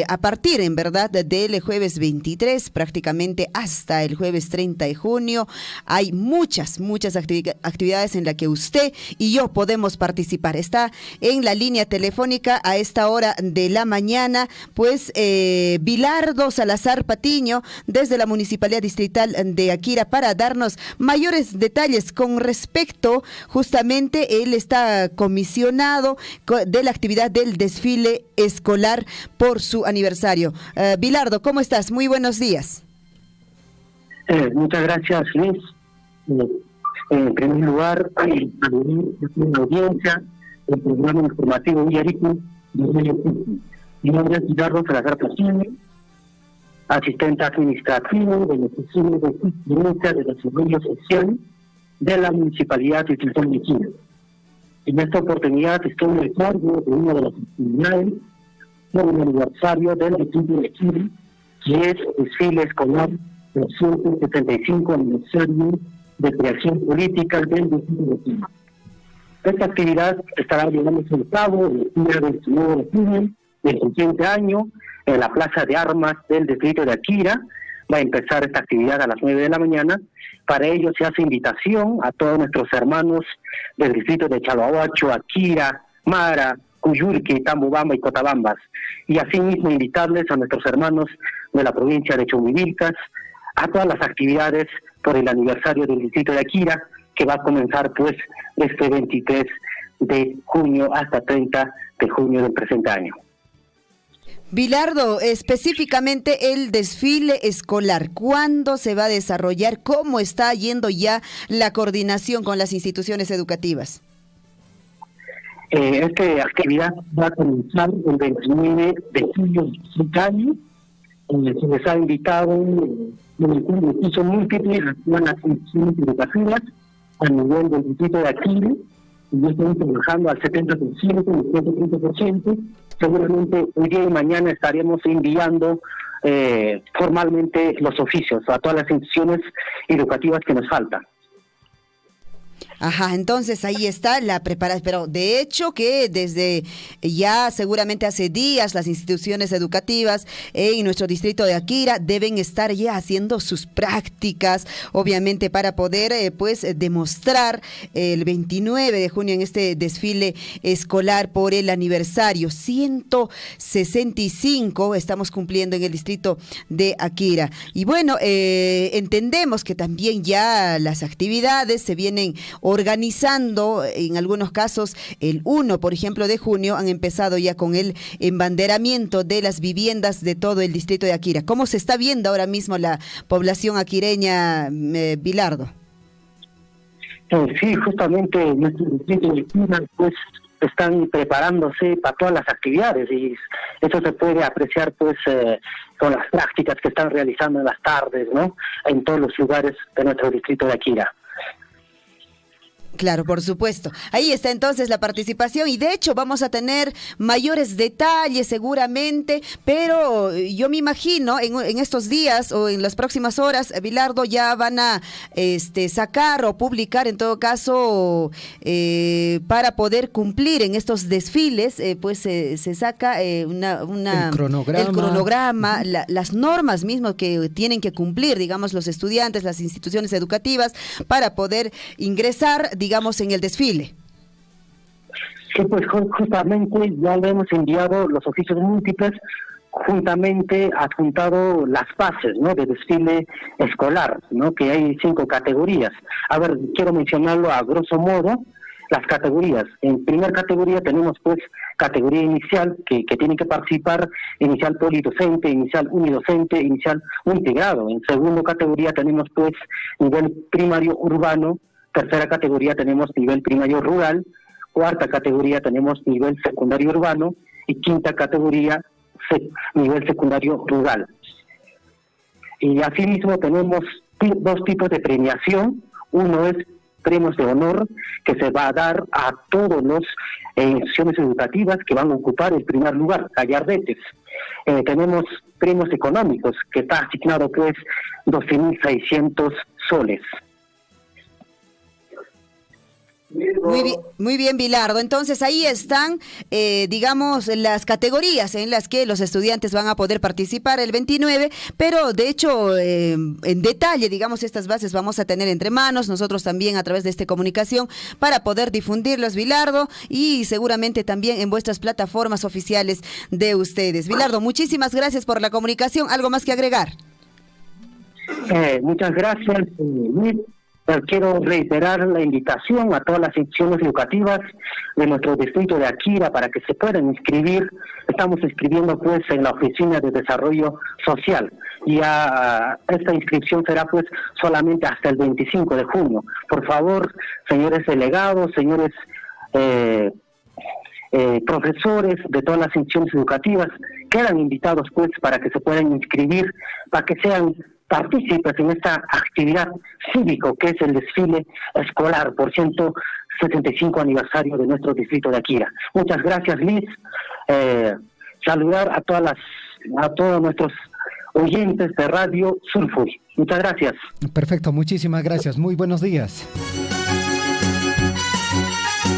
a partir, en verdad, del jueves 23 prácticamente hasta el jueves 30 de junio hay muchas actividades en las que usted y yo podemos participar. Está en la línea telefónica a esta hora de la mañana, pues Bilardo Salazar Patiño, desde la Municipalidad Distrital de Akira, para darnos mayores detalles con respecto, justamente, él está comisionado de la actividad del desfile escolar por su aniversario. Bilardo, ¿cómo estás? Muy buenos días. Muchas gracias, Luis. En primer lugar, a la audiencia del programa informativo Villarico. Mi nombre es Bilardo Salazar Patiño, asistente administrativo de la Oficina de Asistencia de Desarrollo Social de la Municipalidad Distrital de Akira. En esta oportunidad estoy en el cargo de una de las actividades por el aniversario del distrito de Akira, que es desfile escolar del 175 aniversario de creación política del distrito de Akira. Esta actividad estará llevándose a cabo el día 29 de junio del siguiente año en la Plaza de Armas del distrito de Akira. Va a empezar esta actividad a las 9 de la mañana. Para ello se hace invitación a todos nuestros hermanos del distrito de Chalhuahuacho, Akira, Mara, Cuyurqui, Tambobamba y Cotabambas. Y asimismo invitarles a nuestros hermanos de la provincia de Chumbivilcas a todas las actividades por el aniversario del distrito de Akira, que va a comenzar pues este 23 de junio hasta 30 de junio del presente año. Bilardo, específicamente el desfile escolar, ¿cuándo se va a desarrollar? ¿Cómo está yendo ya la coordinación con las instituciones educativas? Esta actividad va a comenzar el 29 de junio del presente año. Se les ha invitado en un piso múltiple a todas las instituciones educativas a nivel del distrito de Akira. Ya estamos trabajando al 70%, al 30%. Seguramente hoy día y mañana estaremos enviando formalmente los oficios a todas las instituciones educativas que nos faltan. Ajá, entonces ahí está la preparación, pero de hecho que desde ya seguramente hace días las instituciones educativas en nuestro distrito de Akira deben estar ya haciendo sus prácticas, obviamente para poder pues demostrar el 29 de junio en este desfile escolar por el aniversario 165 estamos cumpliendo en el distrito de Akira. Y bueno, entendemos que también ya las actividades se vienen organizando, en algunos casos el 1, por ejemplo, de junio, han empezado ya con el embanderamiento de las viviendas de todo el distrito de Akira. ¿Cómo se está viendo ahora mismo la población aquireña, Bilardo? Sí, justamente nuestro distrito de Akira, pues, están preparándose para todas las actividades y eso se puede apreciar pues con las prácticas que están realizando en las tardes, ¿no? En todos los lugares de nuestro distrito de Akira. Claro, por supuesto. Ahí está entonces la participación y de hecho vamos a tener mayores detalles seguramente, pero yo me imagino en estos días o en las próximas horas, Bilardo, ya van a sacar o publicar en todo caso para poder cumplir en estos desfiles, pues se saca el cronograma, las normas mismas que tienen que cumplir, digamos, los estudiantes, las instituciones educativas para poder ingresar, digamos, en el desfile. Sí, pues justamente ya le hemos enviado los oficios múltiples, juntamente adjuntado las bases, ¿no?, de desfile escolar, ¿no?, que hay 5 categorías. A ver, quiero mencionarlo a grosso modo, las categorías. En primera categoría tenemos pues categoría inicial, que tiene que participar inicial polidocente, inicial unidocente, inicial integrado. En segunda categoría tenemos pues nivel primario urbano. Tercera categoría tenemos nivel primario rural, cuarta categoría tenemos nivel secundario urbano y quinta categoría nivel secundario rural. Y asimismo tenemos 2 tipos de premiación. Uno es premios de honor que se va a dar a todos los instituciones educativas que van a ocupar el primer lugar, gallardetes. Tenemos premios económicos que está asignado pues 12.600 soles. Muy bien, Bilardo. Entonces ahí están, digamos, las categorías en las que los estudiantes van a poder participar el 29, pero de hecho, en detalle, digamos, estas bases vamos a tener entre manos, nosotros también a través de esta comunicación, para poder difundirlos, Bilardo, y seguramente también en vuestras plataformas oficiales de ustedes. Bilardo, muchísimas gracias por la comunicación. ¿Algo más que agregar? Muchas gracias, Luis. Quiero reiterar la invitación a todas las secciones educativas de nuestro distrito de Akira para que se puedan inscribir. Estamos inscribiendo pues en la Oficina de Desarrollo Social. Y esta inscripción será pues solamente hasta el 25 de junio. Por favor, señores delegados, señores profesores de todas las secciones educativas, quedan invitados pues para que se puedan inscribir, para que sean partícipes en esta actividad cívico que es el desfile escolar por 175 aniversario de nuestro distrito de Akira. Muchas gracias, Liz. Saludar a todos nuestros oyentes de Radio Sulfuri. Muchas gracias. Perfecto, muchísimas gracias. Muy buenos días.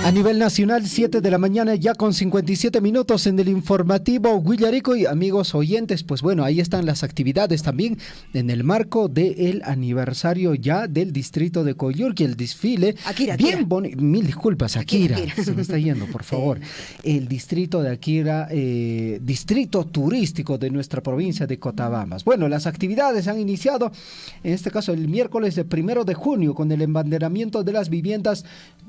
A nivel nacional, 7 de la mañana, ya con 57 minutos en el informativo Huillarico. Y amigos oyentes, pues bueno, ahí están las actividades también en el marco del aniversario ya del distrito de Coyurqui, el desfile. Akira. Bien bonito, mil disculpas, Akira. Se me está yendo, por favor. Sí. El distrito de Akira, distrito turístico de nuestra provincia de Cotabambas. Bueno, las actividades han iniciado, en este caso el miércoles de 1 de junio, con el embanderamiento de las viviendas,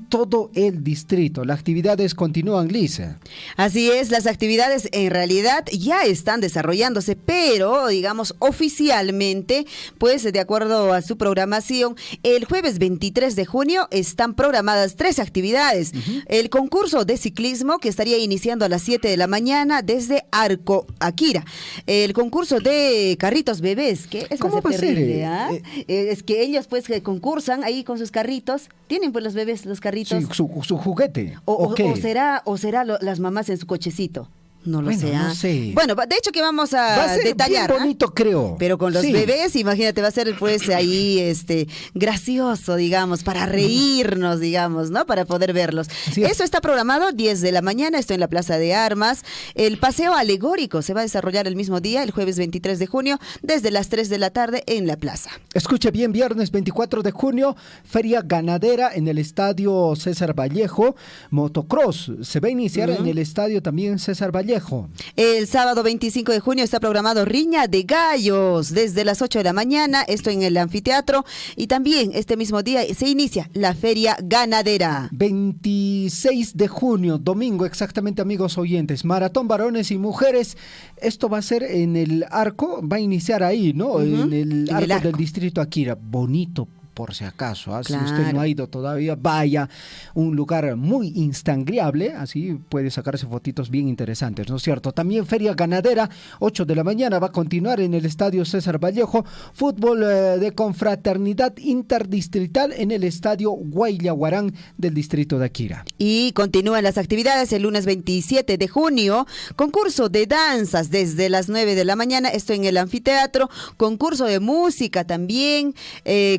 todo el distrito. Las actividades continúan, Lisa. Así es, las actividades en realidad ya están desarrollándose, pero digamos oficialmente, pues de acuerdo a su programación, el jueves 23 de junio están programadas 3 actividades. El concurso de ciclismo, que estaría iniciando a las 7 de la mañana desde Arco Akira. El concurso de carritos bebés, que es ¿cómo va a ser? Terrible, es que ellos pues que concursan ahí con sus carritos, tienen pues los bebés los carritos. Sí, su juguete. O será las mamás en su cochecito. No lo sé. No sé. Bueno, de hecho que vamos a detallar. Bien bonito, creo. Pero con los bebés, imagínate, va a ser pues ahí gracioso, digamos, para reírnos, digamos, ¿no? Para poder verlos. Eso está programado 10 de la mañana, esto en la Plaza de Armas. El paseo alegórico se va a desarrollar el mismo día, el jueves 23 de junio, desde las 3 de la tarde en la plaza. Escuche bien, viernes 24 de junio, feria ganadera en el estadio César Vallejo. Motocross se va a iniciar en el estadio también César Vallejo. El sábado 25 de junio está programado Riña de Gallos desde las 8 de la mañana, esto en el anfiteatro, y también este mismo día se inicia la feria ganadera. 26 de junio, domingo exactamente, amigos oyentes, maratón varones y mujeres. Esto va a ser en el arco, va a iniciar ahí, ¿no? En el arco del distrito Akira. Bonito, por si acaso. ¿Ah? Claro. Si usted no ha ido todavía, vaya, un lugar muy instagramable, así puede sacarse fotitos bien interesantes, ¿no es cierto? También Feria Ganadera, 8 de la mañana, va a continuar en el Estadio César Vallejo, fútbol de confraternidad interdistrital en el Estadio Guayaguarán del distrito de Akira. Y continúan las actividades el lunes 27 de junio, concurso de danzas desde las 9 de la mañana, esto en el anfiteatro, concurso de música también,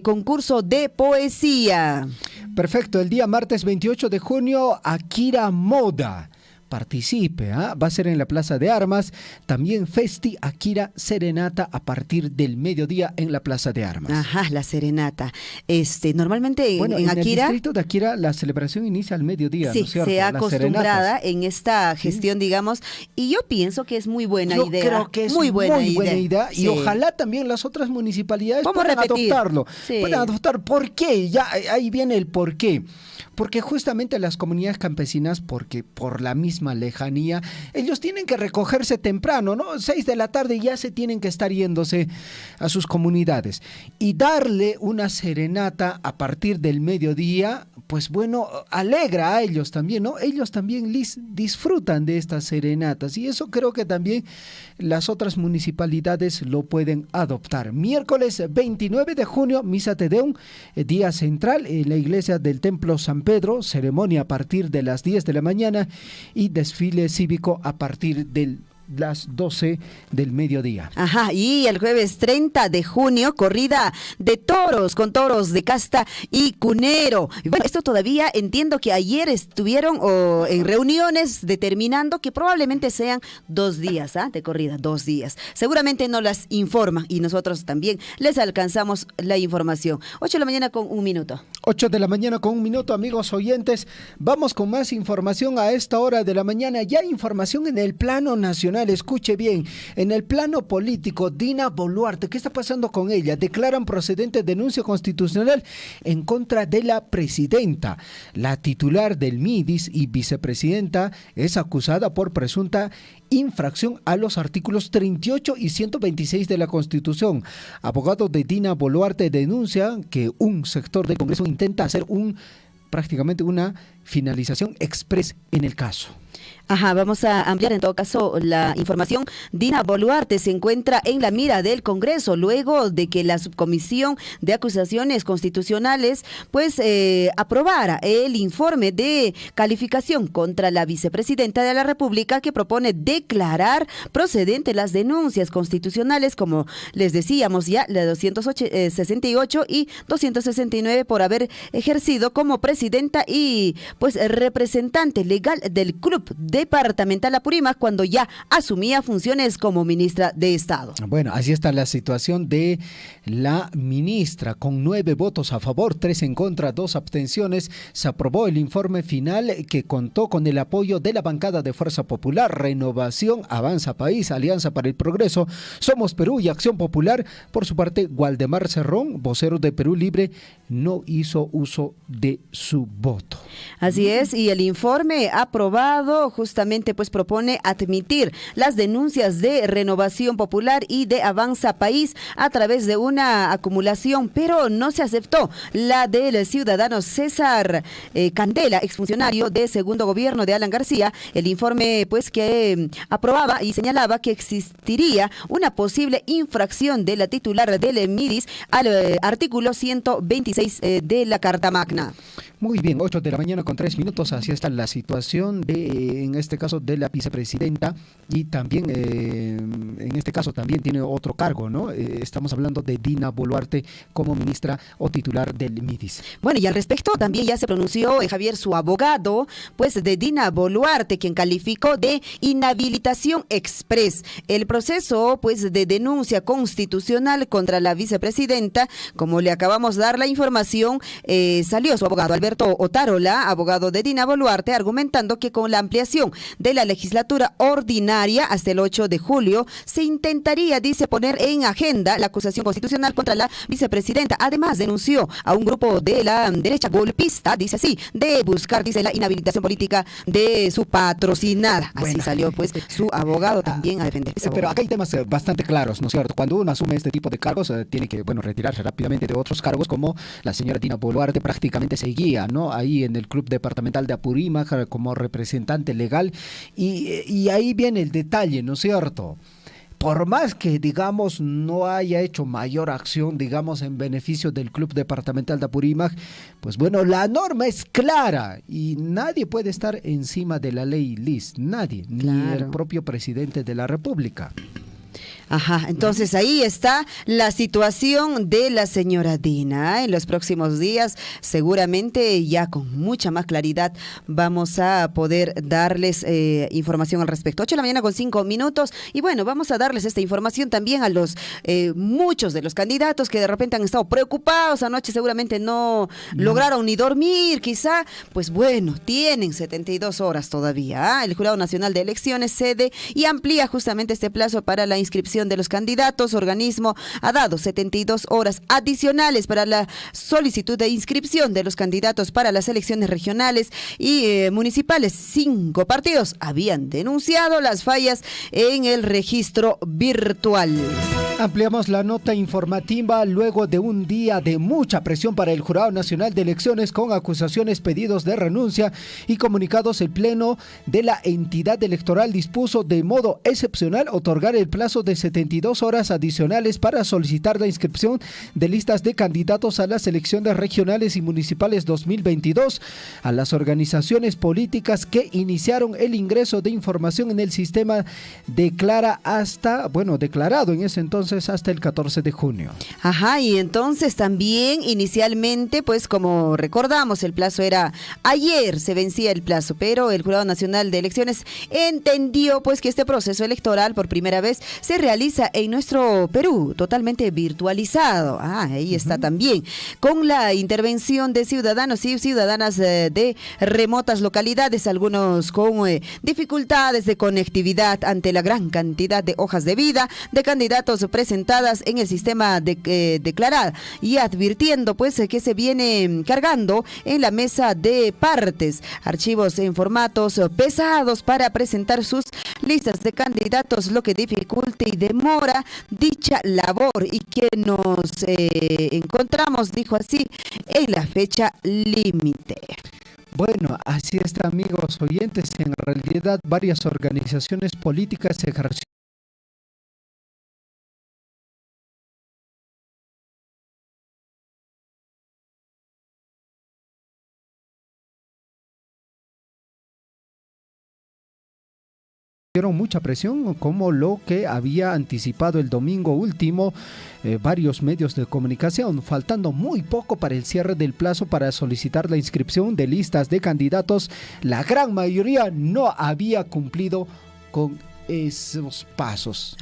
concurso de poesía. Perfecto, el día martes 28 de junio, Akira Moda. Participe, ¿ah? Va a ser en la Plaza de Armas, también Festi Akira Serenata a partir del mediodía en la Plaza de Armas. Ajá, la serenata. Normalmente Bueno, en el Akira, distrito de Akira la celebración inicia al mediodía, sí, ¿no es cierto? se ha Las acostumbrada serenatas. en esta gestión, digamos, y yo pienso que es muy buena Yo idea. creo que es muy buena idea. Y Sí. ojalá también las otras municipalidades Vamos a puedan repetir. adoptarlo. Sí. Puedan adoptar. ¿Por qué? Ya ahí viene el por qué. Porque justamente las comunidades campesinas, porque por la misma lejanía, ellos tienen que recogerse temprano, ¿no? 6 de la tarde ya se tienen que estar yéndose a sus comunidades. Y darle una serenata a partir del mediodía, pues bueno, alegra a ellos también, ¿no? Ellos también disfrutan de estas serenatas y eso creo que también las otras municipalidades lo pueden adoptar. Miércoles 29 de junio, Misa Te Deum, día central en la iglesia del Templo San Pedro, ceremonia a partir de las 10 de la mañana y desfile cívico a partir de las 12 del mediodía. Ajá, y el jueves 30 de junio, corrida de toros, con toros de casta y cunero. Y bueno, esto todavía entiendo que ayer estuvieron en reuniones determinando que probablemente sean 2 días, de corrida, 2 días. Seguramente no las informan y nosotros también les alcanzamos la información. 8 de la mañana con 1 minuto. 8 de la mañana con 1 minuto, amigos oyentes. Vamos con más información a esta hora de la mañana. Ya información en el plano nacional. Escuche bien, en el plano político, Dina Boluarte, ¿qué está pasando con ella? Declaran procedente denuncia constitucional en contra de la presidenta. La titular del MIDIS y vicepresidenta es acusada por presunta infracción a los artículos 38 y 126 de la Constitución. Abogados de Dina Boluarte denuncian que un sector del Congreso intenta hacer prácticamente una finalización express en el caso. Ajá, vamos a ampliar en todo caso la información. Dina Boluarte se encuentra en la mira del Congreso luego de que la Subcomisión de Acusaciones Constitucionales aprobara el informe de calificación contra la vicepresidenta de la República que propone declarar procedente las denuncias constitucionales, como les decíamos ya, la 268 y 269 por haber ejercido como presidenta y representante legal del Club Departamental Apurímac cuando ya asumía funciones como ministra de Estado. Bueno, así está la situación de la ministra. Con 9 votos a favor, 3 en contra, 2 abstenciones, se aprobó el informe final que contó con el apoyo de la bancada de Fuerza Popular, Renovación, Avanza País, Alianza para el Progreso, Somos Perú y Acción Popular. Por su parte, Waldemar Cerrón, vocero de Perú Libre, no hizo uso de su voto. Así es, y el informe aprobado justamente propone admitir las denuncias de Renovación Popular y de Avanza País a través de una acumulación, pero no se aceptó la del ciudadano César Candela, exfuncionario de segundo gobierno de Alan García. El informe que aprobaba y señalaba que existiría una posible infracción de la titular del MIDIS al artículo 126 de la Carta Magna. Muy bien, 8 de la mañana con 3 minutos, así está la situación en este caso de la vicepresidenta y también en este caso también tiene otro cargo, ¿no? Estamos hablando de Dina Boluarte como ministra o titular del MIDIS. Bueno, y al respecto también ya se pronunció Javier, su abogado, de Dina Boluarte, quien calificó de inhabilitación express el proceso de denuncia constitucional contra la vicepresidenta. Como le acabamos de dar la información, salió su abogado Alberto Otárola, abogado de Dina Boluarte, argumentando que con la ampliación de la legislatura ordinaria hasta el 8 de julio se intentaría, dice, poner en agenda la acusación constitucional contra la vicepresidenta. Además, denunció a un grupo de la derecha golpista, dice así, de buscar, dice, la inhabilitación política de su patrocinada. Así Bueno, salió, pues, su abogado también a defender. Pero acá hay temas bastante claros, ¿no es cierto? Cuando uno asume este tipo de cargos, tiene que, bueno, retirarse rápidamente de otros cargos, como la señora Dina Boluarte prácticamente seguía, ¿no? Ahí en el Club Departamental de Apurímac como representante legal, y ahí viene el detalle, ¿no es cierto? Por más que, digamos, no haya hecho mayor acción, digamos, en beneficio del Club Departamental de Apurímac, pues bueno, la norma es clara y nadie puede estar encima de la ley, Liz, nadie, ni el propio presidente de la República. Ajá, entonces ahí está la situación de la señora Dina. En los próximos días, seguramente ya con mucha más claridad, vamos a poder darles información al respecto. 8:05 a.m. Y bueno, vamos a darles esta información también a los muchos de los candidatos que de repente han estado preocupados. Anoche seguramente no lograron ni dormir, quizá. Pues bueno, tienen 72 horas todavía. El Jurado Nacional de Elecciones cede y amplía justamente este plazo para la inscripción de los candidatos. Organismo ha dado 72 horas adicionales para la solicitud de inscripción de los candidatos para las elecciones regionales y municipales. 5 partidos habían denunciado las fallas en el registro virtual. Ampliamos la nota informativa luego de un día de mucha presión para el Jurado Nacional de Elecciones, con acusaciones, pedidos de renuncia y comunicados. El Pleno de la entidad electoral dispuso de modo excepcional otorgar el plazo de 72 horas adicionales para solicitar la inscripción de listas de candidatos a las elecciones regionales y municipales 2022 a las organizaciones políticas que iniciaron el ingreso de información en el sistema declarado en ese entonces hasta el 14 de junio. Ajá, y entonces también inicialmente, pues como recordamos, el plazo era ayer, se vencía el plazo, pero el Jurado Nacional de Elecciones entendió pues que este proceso electoral por primera vez se realiza en nuestro Perú, totalmente virtualizado. Ahí está también, con la intervención de ciudadanos y ciudadanas de remotas localidades, algunos con dificultades de conectividad ante la gran cantidad de hojas de vida de candidatos presentadas en el sistema declarada, y advirtiendo pues que se viene cargando en la mesa de partes archivos en formatos pesados para presentar sus listas de candidatos, lo que dificulta y demora dicha labor, y que nos encontramos, dijo así, en la fecha límite. Bueno, así está, amigos oyentes. En realidad, varias organizaciones políticas ejercieron mucha presión, como lo que había anticipado el domingo último varios medios de comunicación, faltando muy poco para el cierre del plazo para solicitar la inscripción de listas de candidatos. La gran mayoría no había cumplido con esos pasos.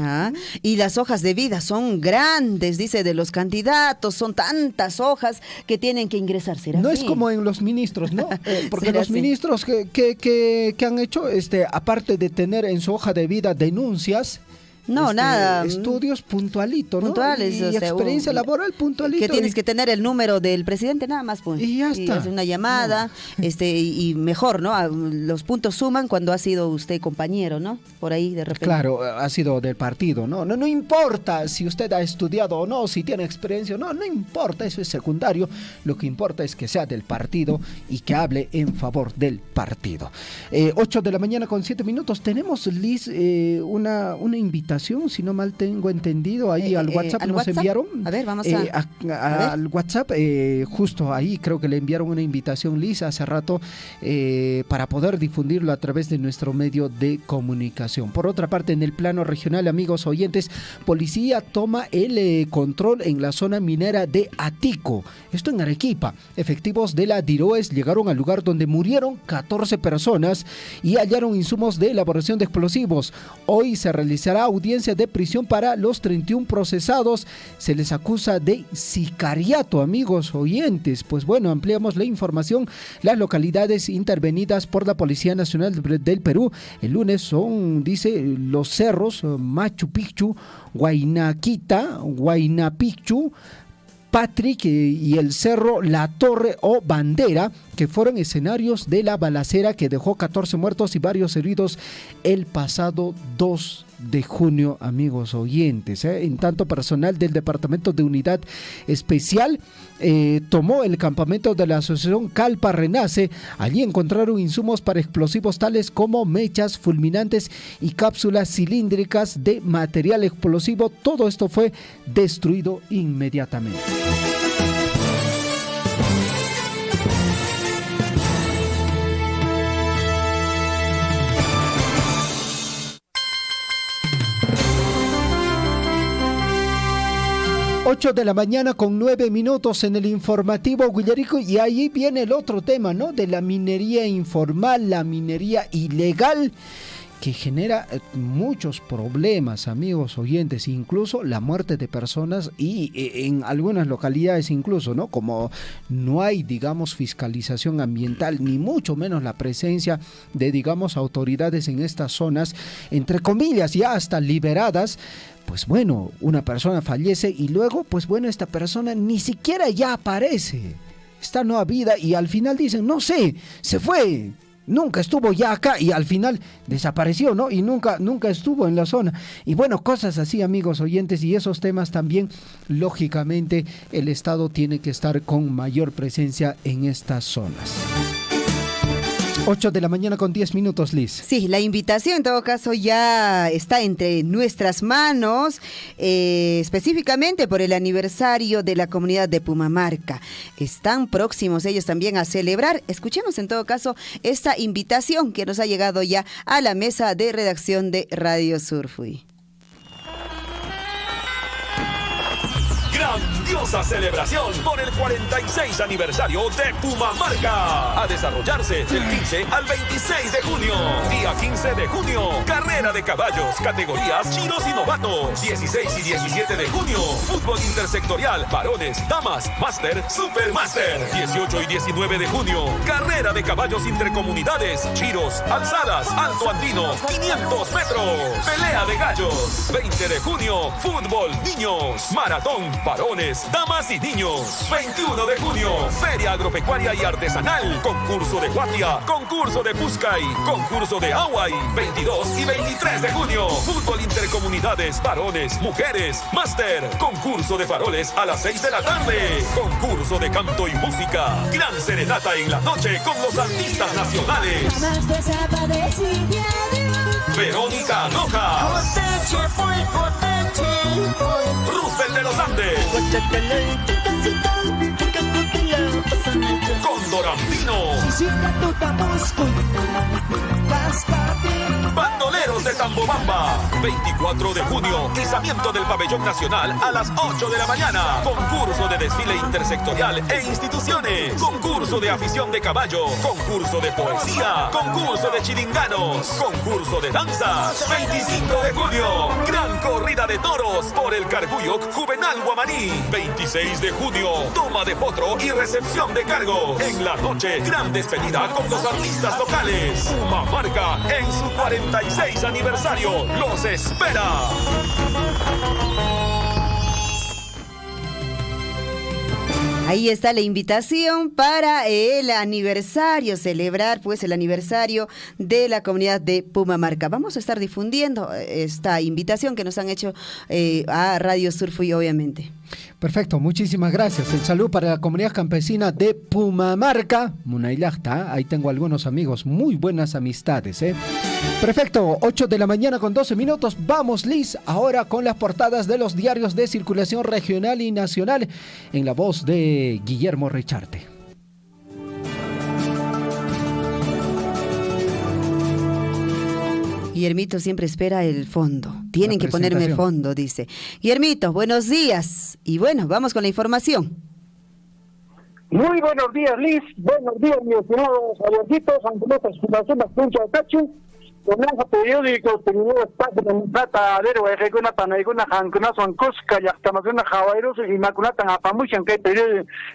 Y las hojas de vida son grandes, dice, de los candidatos, son tantas hojas que tienen que ingresar. ¿Será no así? Es como en los ministros, ¿no? Porque los ministros que han hecho, aparte de tener en su hoja de vida denuncias, nada. Estudios puntualitos, ¿no? Puntuales. Y experiencia laboral puntualito. Que tienes que tener el número del presidente nada más, pues. Y ya está. Y hacer una llamada, y mejor, ¿no? Los puntos suman cuando ha sido usted compañero, ¿no? Por ahí de repente. Claro, ha sido del partido, ¿no? No importa si usted ha estudiado o no, si tiene experiencia o no, no importa, eso es secundario. Lo que importa es que sea del partido y que hable en favor del partido. 8:07 a.m. Tenemos, Liz, una invitación, si no mal tengo entendido, ahí al WhatsApp nos WhatsApp enviaron. A ver, vamos al WhatsApp, justo ahí creo que le enviaron una invitación, Liz, hace rato, para poder difundirlo a través de nuestro medio de comunicación. Por otra parte, en el plano regional, amigos oyentes, policía toma el control en la zona minera de Atico, esto en Arequipa. Efectivos de la DIROES llegaron al lugar donde murieron 14 personas y hallaron insumos de elaboración de explosivos. Hoy se realizará audiencia audiencia de prisión para los 31 procesados. Se les acusa de sicariato, amigos oyentes. Pues bueno, ampliamos la información. Las localidades intervenidas por la Policía Nacional del Perú el lunes son, dice, los cerros Machu Picchu, Huayna Picchu, Patrick y el cerro La Torre o Bandera, que fueron escenarios de la balacera que dejó 14 muertos y varios heridos el pasado 2 de junio, amigos oyentes. En tanto, personal del Departamento de Unidad Especial tomó el campamento de la asociación Calpa Renace. Allí encontraron insumos para explosivos tales como mechas, fulminantes y cápsulas cilíndricas de material explosivo. Todo esto fue destruido inmediatamente. Ocho de la mañana con 9 minutos en el informativo Guillarico, y ahí viene el otro tema, ¿no? De la minería informal, la minería ilegal, que genera muchos problemas, amigos oyentes, incluso la muerte de personas y en algunas localidades incluso, ¿no? Como no hay, digamos, fiscalización ambiental, ni mucho menos la presencia de, digamos, autoridades en estas zonas, entre comillas, ya hasta liberadas. Pues bueno, una persona fallece y luego, pues bueno, esta persona ni siquiera ya aparece. Está nueva vida y al final dicen, no sé, se fue, nunca estuvo ya acá y al final desapareció, ¿no? Y nunca estuvo en la zona. Y bueno, cosas así, amigos oyentes, y esos temas también, lógicamente, el Estado tiene que estar con mayor presencia en estas zonas. 8 de la mañana con 10 minutos, Liz. Sí, la invitación en todo caso ya está entre nuestras manos, específicamente por el aniversario de la comunidad de Pumamarca. Están próximos ellos también a celebrar. Escuchemos en todo caso esta invitación que nos ha llegado ya a la mesa de redacción de Radio Surfui. Grandiosa celebración por el 46 aniversario de Pumamarca, a desarrollarse del 15 al 26 de junio. Día 15 de junio, carrera de caballos, categorías chinos y novatos. 16 y 17 de junio, fútbol intersectorial, varones, damas, máster, supermáster. 18 y 19 de junio, carrera de caballos intercomunidades, chiros, alzadas, alto andino, 500 metros, pelea de gallos. 20 de junio, fútbol, niños, maratón, varones, damas y niños. 21 de junio, feria agropecuaria y artesanal, concurso de guatia, concurso de Puscay, concurso de Hawaii. 22 y 23 de junio, fútbol intercomunidades, varones, mujeres, máster, concurso de faroles a las 6 de la tarde, concurso de canto y música, gran serenata en la noche con los artistas nacionales. Verónica Rojas, Roosevelt de los Andes, Cóndor Andino, Bandoleros de Tambobamba. 24 de junio, izamiento del pabellón nacional a las 8 de la mañana. Concurso de desfile intersectorial e instituciones. Concurso de afición de caballo. Concurso de poesía. Concurso de chiringanos. Concurso de danzas. 25 de junio, gran corrida de toros por el Carguyuc Juvenal Guamaní. 26 de junio, toma de potro y recepción de cargos. En la noche, gran despedida con los artistas locales. Pumamarca en su 46 aniversario los espera. Ahí está la invitación para el aniversario, celebrar pues el aniversario de la comunidad de Pumamarca. Vamos a estar difundiendo esta invitación que nos han hecho a Radio Surfui, obviamente. Perfecto, muchísimas gracias. El saludo para la comunidad campesina de Pumamarca, Munaylacta. Ahí tengo algunos amigos, muy buenas amistades, ¿eh? Perfecto, 8 de la mañana con 12 minutos. Vamos, Liz, ahora con las portadas de los diarios de circulación regional y nacional en la voz de Guillermo Richarte. Guillermito siempre espera el fondo. Tienen que ponerme fondo, dice. Guillermito, buenos días. Y bueno, vamos con la información. Muy buenos días, Liz. Buenos días, mis estimados abuelitos, aunque no te escuchas una puncha de cacho. con ese periódico primeras páginas trata de ver alguna panaguna jancuna son cosca ya estamos en jawairos y maculatan a pamuchan que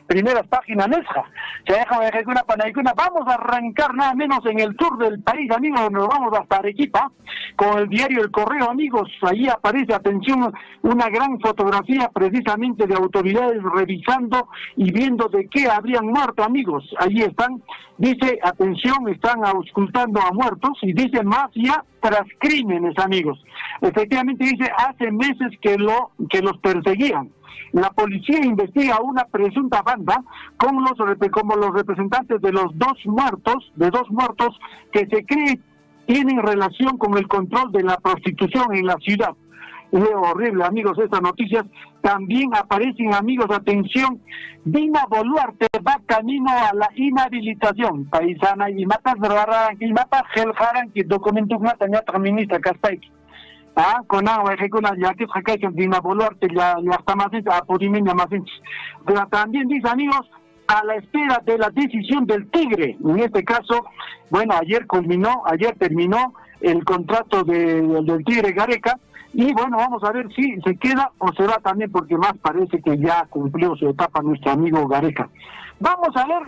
primeras páginas nesja se deja alguna panaguna. Vamos a arrancar nada menos en el sur del país, amigos, nos vamos hasta Arequipa con el diario El Correo, amigos. Ahí aparece, atención, una gran fotografía precisamente de autoridades revisando y viendo de qué habrían muerto, amigos. Ahí están, dice, atención, están auscultando a muertos y dice mafia tras crímenes, amigos. Efectivamente dice, hace meses que los perseguían. La policía investiga una presunta banda como los representantes de dos muertos que se cree tienen relación con el control de la prostitución en la ciudad. Es horrible, amigos, estas noticias. También aparecen, amigos, atención, Dina Boluarte va camino a la inhabilitación. Paisana y mata geljaran que documento una tañata ministra Castaiki. Con agua ejecuna ya que saca que Dina Boluarte ya está más a Podimenia más. Pero también dice, amigos, a la espera de la decisión del Tigre. En este caso, bueno, ayer terminó el contrato del Tigre Gareca. Y bueno, vamos a ver si se queda o se va también, porque más parece que ya cumplió su etapa nuestro amigo Gareca. Vamos a ver,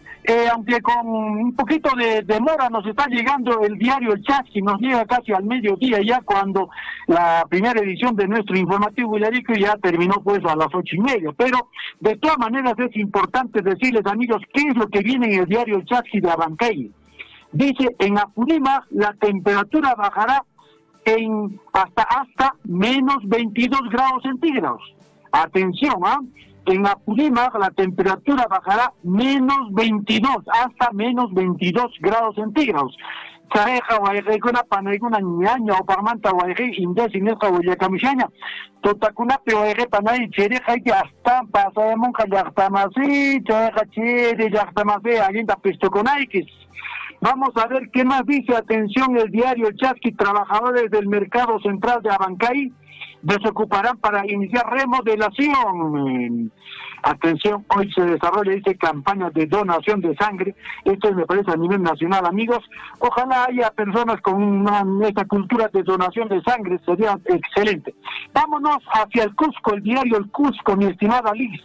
aunque con un poquito de demora nos está llegando el diario El Chasqui, nos llega casi al mediodía ya cuando la primera edición de nuestro informativo Villarico ya terminó pues a las 8:30. Pero de todas maneras es importante decirles, amigos, qué es lo que viene en el diario El Chasqui de Abancay. Dice, en Apurímac la temperatura bajará hasta menos 22 grados centígrados. Atención, en Apurímac la temperatura bajará hasta menos 22 grados centígrados. Saeja guayreikuna panaikuna ñaña o parmanta guayre indesineja guayacamishaña. Totakuna peoere panay chereja que hasta pasamos yachtamasi, chereja chere yachtamasi, alienta pistoconaikis. Vamos a ver qué más dice, atención, el diario El Chasqui. Trabajadores del mercado central de Abancay desocuparán para iniciar remodelación. Atención, hoy se desarrolla, dice, campaña de donación de sangre. Esto me parece a nivel nacional, amigos. Ojalá haya personas con esta cultura de donación de sangre, sería excelente. Vámonos hacia el Cusco, el diario El Cusco, mi estimada Liz.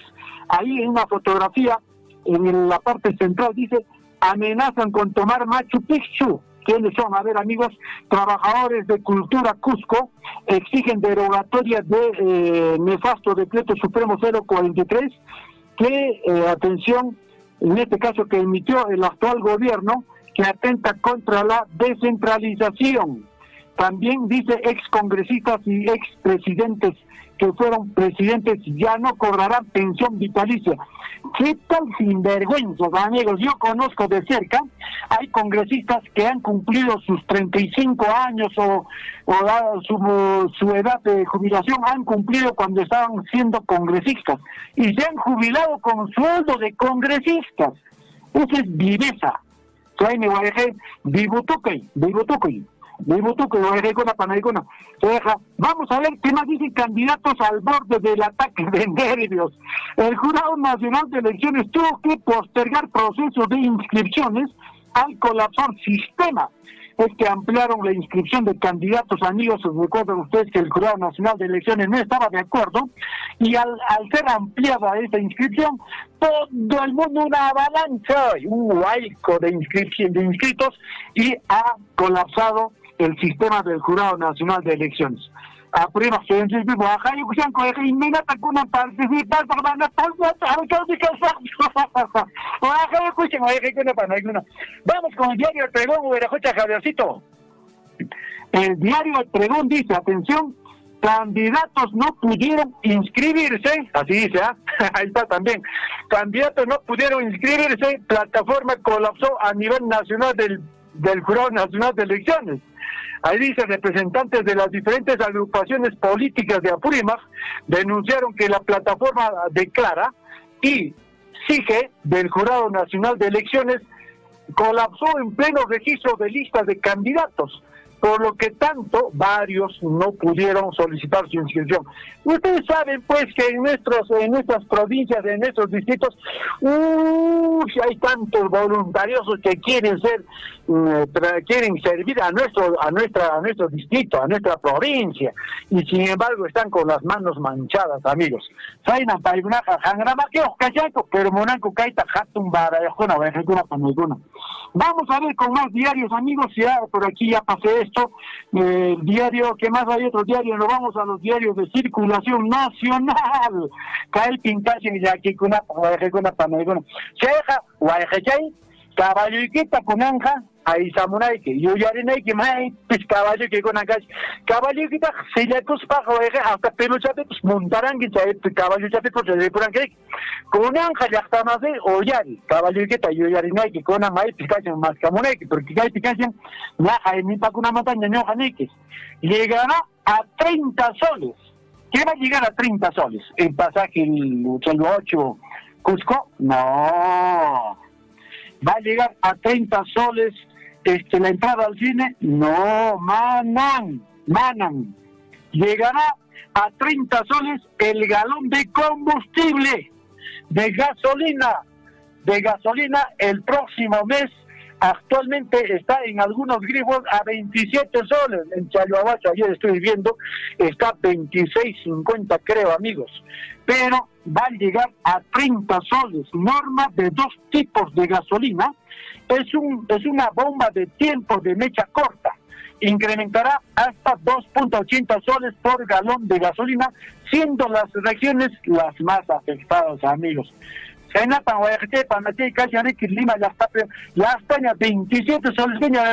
Ahí en una fotografía, en la parte central, dice, amenazan con tomar Machu Picchu. ¿Quiénes son? A ver, amigos, trabajadores de Cultura Cusco exigen derogatoria de nefasto decreto supremo 043 que, atención, en este caso que emitió el actual gobierno, que atenta contra la descentralización. También dice excongresistas y expresidentes que fueron presidentes ya no cobrarán pensión vitalicia. ¿Qué tal sinvergüenzas, amigos? Yo conozco de cerca, hay congresistas que han cumplido sus 35 años o su edad de jubilación, han cumplido cuando estaban siendo congresistas y se han jubilado con sueldo de congresistas. Esa es viveza. Vamos a ver qué más dicen candidatos al borde del ataque de nervios. El Jurado Nacional de Elecciones tuvo que postergar procesos de inscripciones al colapsar sistema. Es que ampliaron la inscripción de candidatos, amigos. Recuerdan ustedes que el Jurado Nacional de Elecciones no estaba de acuerdo y al ser ampliada esta inscripción, todo el mundo una avalancha, un huaico de inscritos y ha colapsado el sistema del Jurado Nacional de Elecciones. A prueba vamos con el diario El Pregón, Javiercito. El diario El Pregón dice, atención, candidatos no pudieron inscribirse, así dice, ahí está también, candidatos no pudieron inscribirse, plataforma colapsó a nivel nacional del Jurado Nacional de Elecciones. Ahí dice, representantes de las diferentes agrupaciones políticas de Apurímac denunciaron que la plataforma Declara y SIGE del Jurado Nacional de Elecciones colapsó en pleno registro de listas de candidatos. por lo que tanto varios no pudieron solicitar su inscripción. Ustedes saben pues que en nuestras provincias, en nuestros distritos, hay tantos voluntarios que quieren servir a nuestro distrito, a nuestra provincia, y sin embargo están con las manos manchadas, amigos. Pero Monanco Kaita Hatun Barayajona, vamos a ver con más diarios, amigos. Ya por aquí ya pasé esto. El diario, ¿qué más hay? Otro diario. Nos vamos a los diarios de circulación nacional. Cael Pintachen y aquí kuna panegona. Cheja, Guayajay, Caballoiquita Kunanja, ahí Samunaike, yo ya que mai, pues caballo que con acá, caballo que se le cuspa, hasta peluchate, pues montarán que se caballo chate, pues se puran que con anja ya está más de oyari, caballo que yo ya que con una mai, picación más camunaike, porque hay picación, la hay mi pa con una montaña no janeques, llegará a 30 soles. ¿Qué va a llegar a 30 soles? ¿El pasaje el 8 Cusco? No. ¿Va a llegar a 30 soles la entrada al cine? No, manan. Llegará a 30 soles el galón de combustible, de gasolina el próximo mes. Actualmente está en algunos grifos a 27 soles. En Chayoabacho, ayer estoy viendo, está 26.50 creo, amigos. Pero va a llegar a 30 soles. Norma de 2 tipos de gasolina. Es una bomba de tiempo de mecha corta. Incrementará hasta 2.80 soles por galón de gasolina, siendo las regiones las más afectadas, amigos. Lima ya está en 27 soles, ya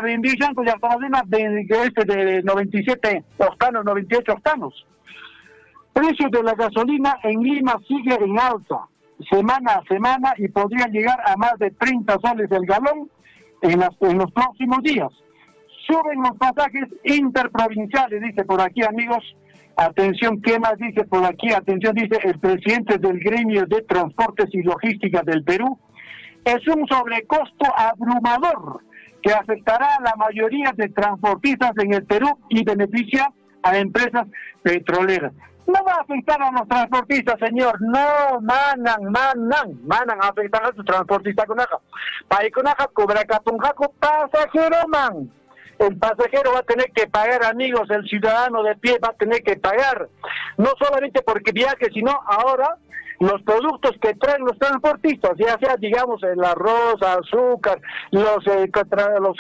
está de 97 octanos, 98 octanos. Precio de la gasolina en Lima sigue en alza, semana a semana, y podría llegar a más de 30 soles el galón en los próximos días. Suben los pasajes interprovinciales, dice por aquí, amigos. Atención, ¿qué más dice por aquí? Atención, dice el presidente del Gremio de Transportes y Logística del Perú. Es un sobrecosto abrumador que afectará a la mayoría de transportistas en el Perú y beneficia a empresas petroleras. No va a afectar a los transportistas, señor. No, manan a afectar a los transportistas con aja. Paiconaja, cobra capunjaco, pasajero, man. El pasajero va a tener que pagar, amigos, el ciudadano de pie va a tener que pagar, no solamente porque viaje, sino ahora los productos que traen los transportistas, ya sea, digamos, el arroz, azúcar, los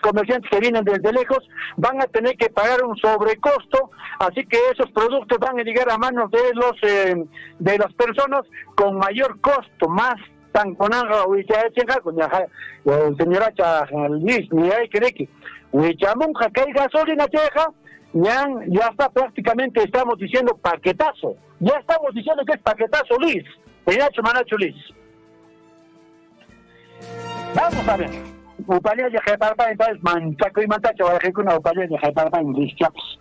comerciantes que vienen desde lejos, van a tener que pagar un sobrecosto, así que esos productos van a llegar a manos de las personas con mayor costo, más tan con señora Luis, ni hay que Huichamunja, que hay gasolina cheja, ya está prácticamente, estamos diciendo paquetazo. Ya estamos diciendo que es paquetazo, Luis. Penacho, Manacho, Luis. Vamos a ver. Upalea de Jeparpa, entonces, Manchaco y Mantacho, va a dejar una Upalea de Jeparpa en Luis Chaps.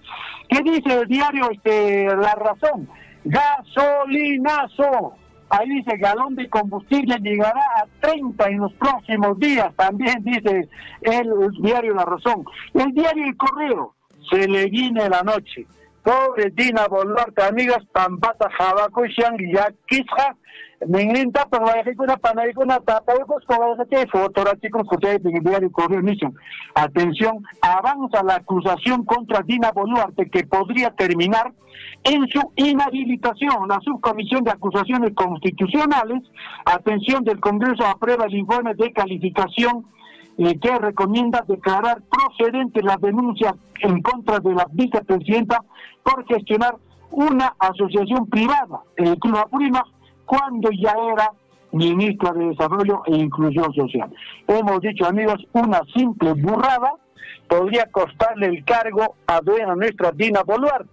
¿Qué dice el diario La Razón? Gasolinazo. Ahí dice, galón de combustible llegará a 30 en los próximos días. También dice el diario La Razón. El diario El Correo, se le viene la noche. Pobre Dina Boluarte, amigas, Pampata, Jabaco, Shang, Yakisha, Menglinta, Panaicuna, Panaicuna, Tapaucos, Fotográficos, en el diario El Correo Mission. Atención, avanza la acusación contra Dina Boluarte, que podría terminar en su inhabilitación. La Subcomisión de Acusaciones Constitucionales, atención, del Congreso aprueba el informe de calificación que recomienda declarar procedente la denuncia en contra de la vicepresidenta por gestionar una asociación privada, el Club Apurímac, cuando ya era ministra de Desarrollo e Inclusión Social. Hemos dicho, amigos, una simple burrada podría costarle el cargo a nuestra Dina Boluarte.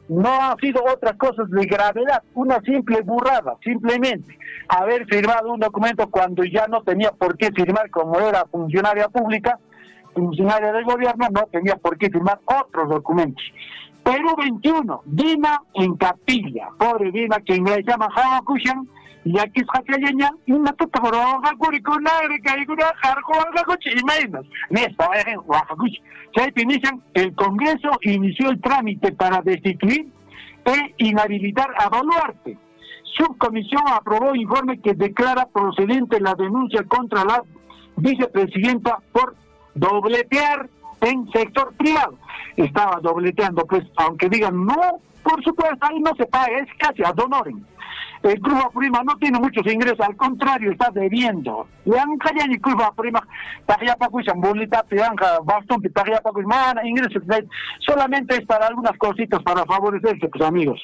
No ha sido otras cosas de gravedad, una simple burrada, simplemente haber firmado un documento cuando ya no tenía por qué firmar, como era funcionaria pública, funcionaria del gobierno, no tenía por qué firmar otros documentos. Perú 21, Dina en capilla, pobre Dina, quien le llama Jabakushan, y aquí es Jacayaña, y una tuta por Oaxacuricuna, Recaiguna, Jarco, Oaxacuchi, y menos. Nesta, Oaxacuchi. El Congreso inició el trámite para destituir e inhabilitar a Boluarte. Subcomisión aprobó informe que declara procedente la denuncia contra la vicepresidenta por dobletear en sector privado. Estaba dobleteando, pues, aunque digan no, por supuesto, ahí no se paga, es casi ad honorem. El Grupo Prima no tiene muchos ingresos, al contrario, está debiendo. Y Grupo Prima, ingresos, solamente es para algunas cositas para favorecerse, pues amigos.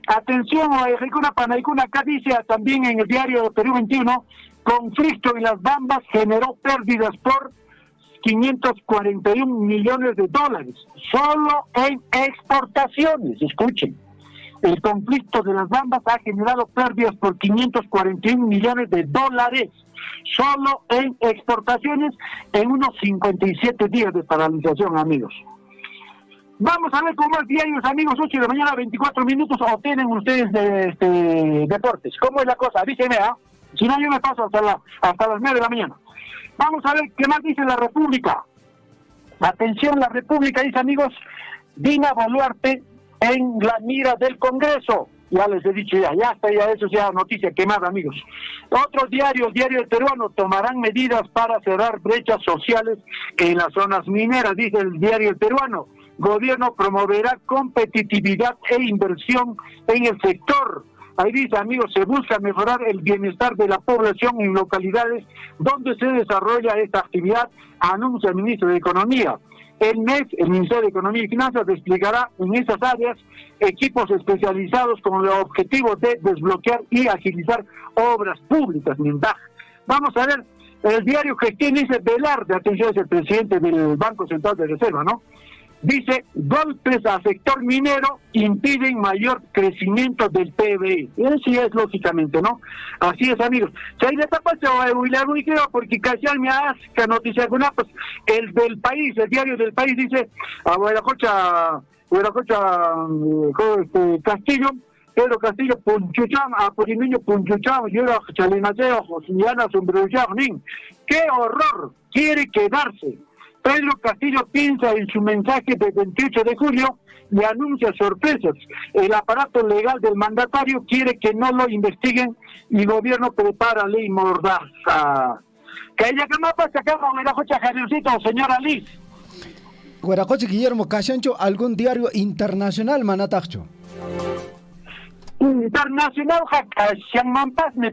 Atención, acá dice también en el diario Perú 21, conflicto en las Bambas generó pérdidas por 541 millones de dólares, solo en exportaciones, escuchen. El conflicto de las Bambas ha generado pérdidas por 541 millones de dólares, solo en exportaciones, en unos 57 días de paralización, amigos. Vamos a ver cómo es diarios, amigos, 8 de la mañana, 24 minutos, o tienen ustedes deportes. ¿Cómo es la cosa? Avíseme, ¿ah? Si no, yo me paso hasta las 9 de la mañana. Vamos a ver qué más dice la República. Atención, la República dice, amigos, Dina Boluarte en la mira del Congreso. Ya les he dicho, ya está, ya eso ya noticia quemada, amigos. Otros diarios, diario peruano, tomarán medidas para cerrar brechas sociales en las zonas mineras, dice el diario peruano. Gobierno promoverá competitividad e inversión en el sector. Ahí dice, amigos, se busca mejorar el bienestar de la población en localidades donde se desarrolla esta actividad, anuncia el ministro de Economía. El MEF, el Ministerio de Economía y Finanzas, desplegará en esas áreas equipos especializados con el objetivo de desbloquear y agilizar obras públicas. Vamos a ver, el diario Gestión dice, Velarde, atención, es el presidente del Banco Central de Reserva, ¿no? Dice, golpes al sector minero impiden mayor crecimiento del PBI. Así es, lógicamente, ¿no? Así es, amigos. Si hay porque casi me hace noticia alguna, pues el del país, el diario del país dice, Castillo, Pedro Castillo, Punchucham, Apoliniño Punchucham, Yura Chalinateo, Josiliana Sombreucham, ¡qué horror! Quiere quedarse. Pedro Castillo piensa en su mensaje del 28 de julio y anuncia sorpresas. El aparato legal del mandatario quiere que no lo investiguen y el gobierno prepara ley mordaza. Que ella que no pasa acá con el ajocha Jariusito, señora Liz. Guaracoche Guillermo Casancho, ¿algún diario internacional, Manatacho? Internacional,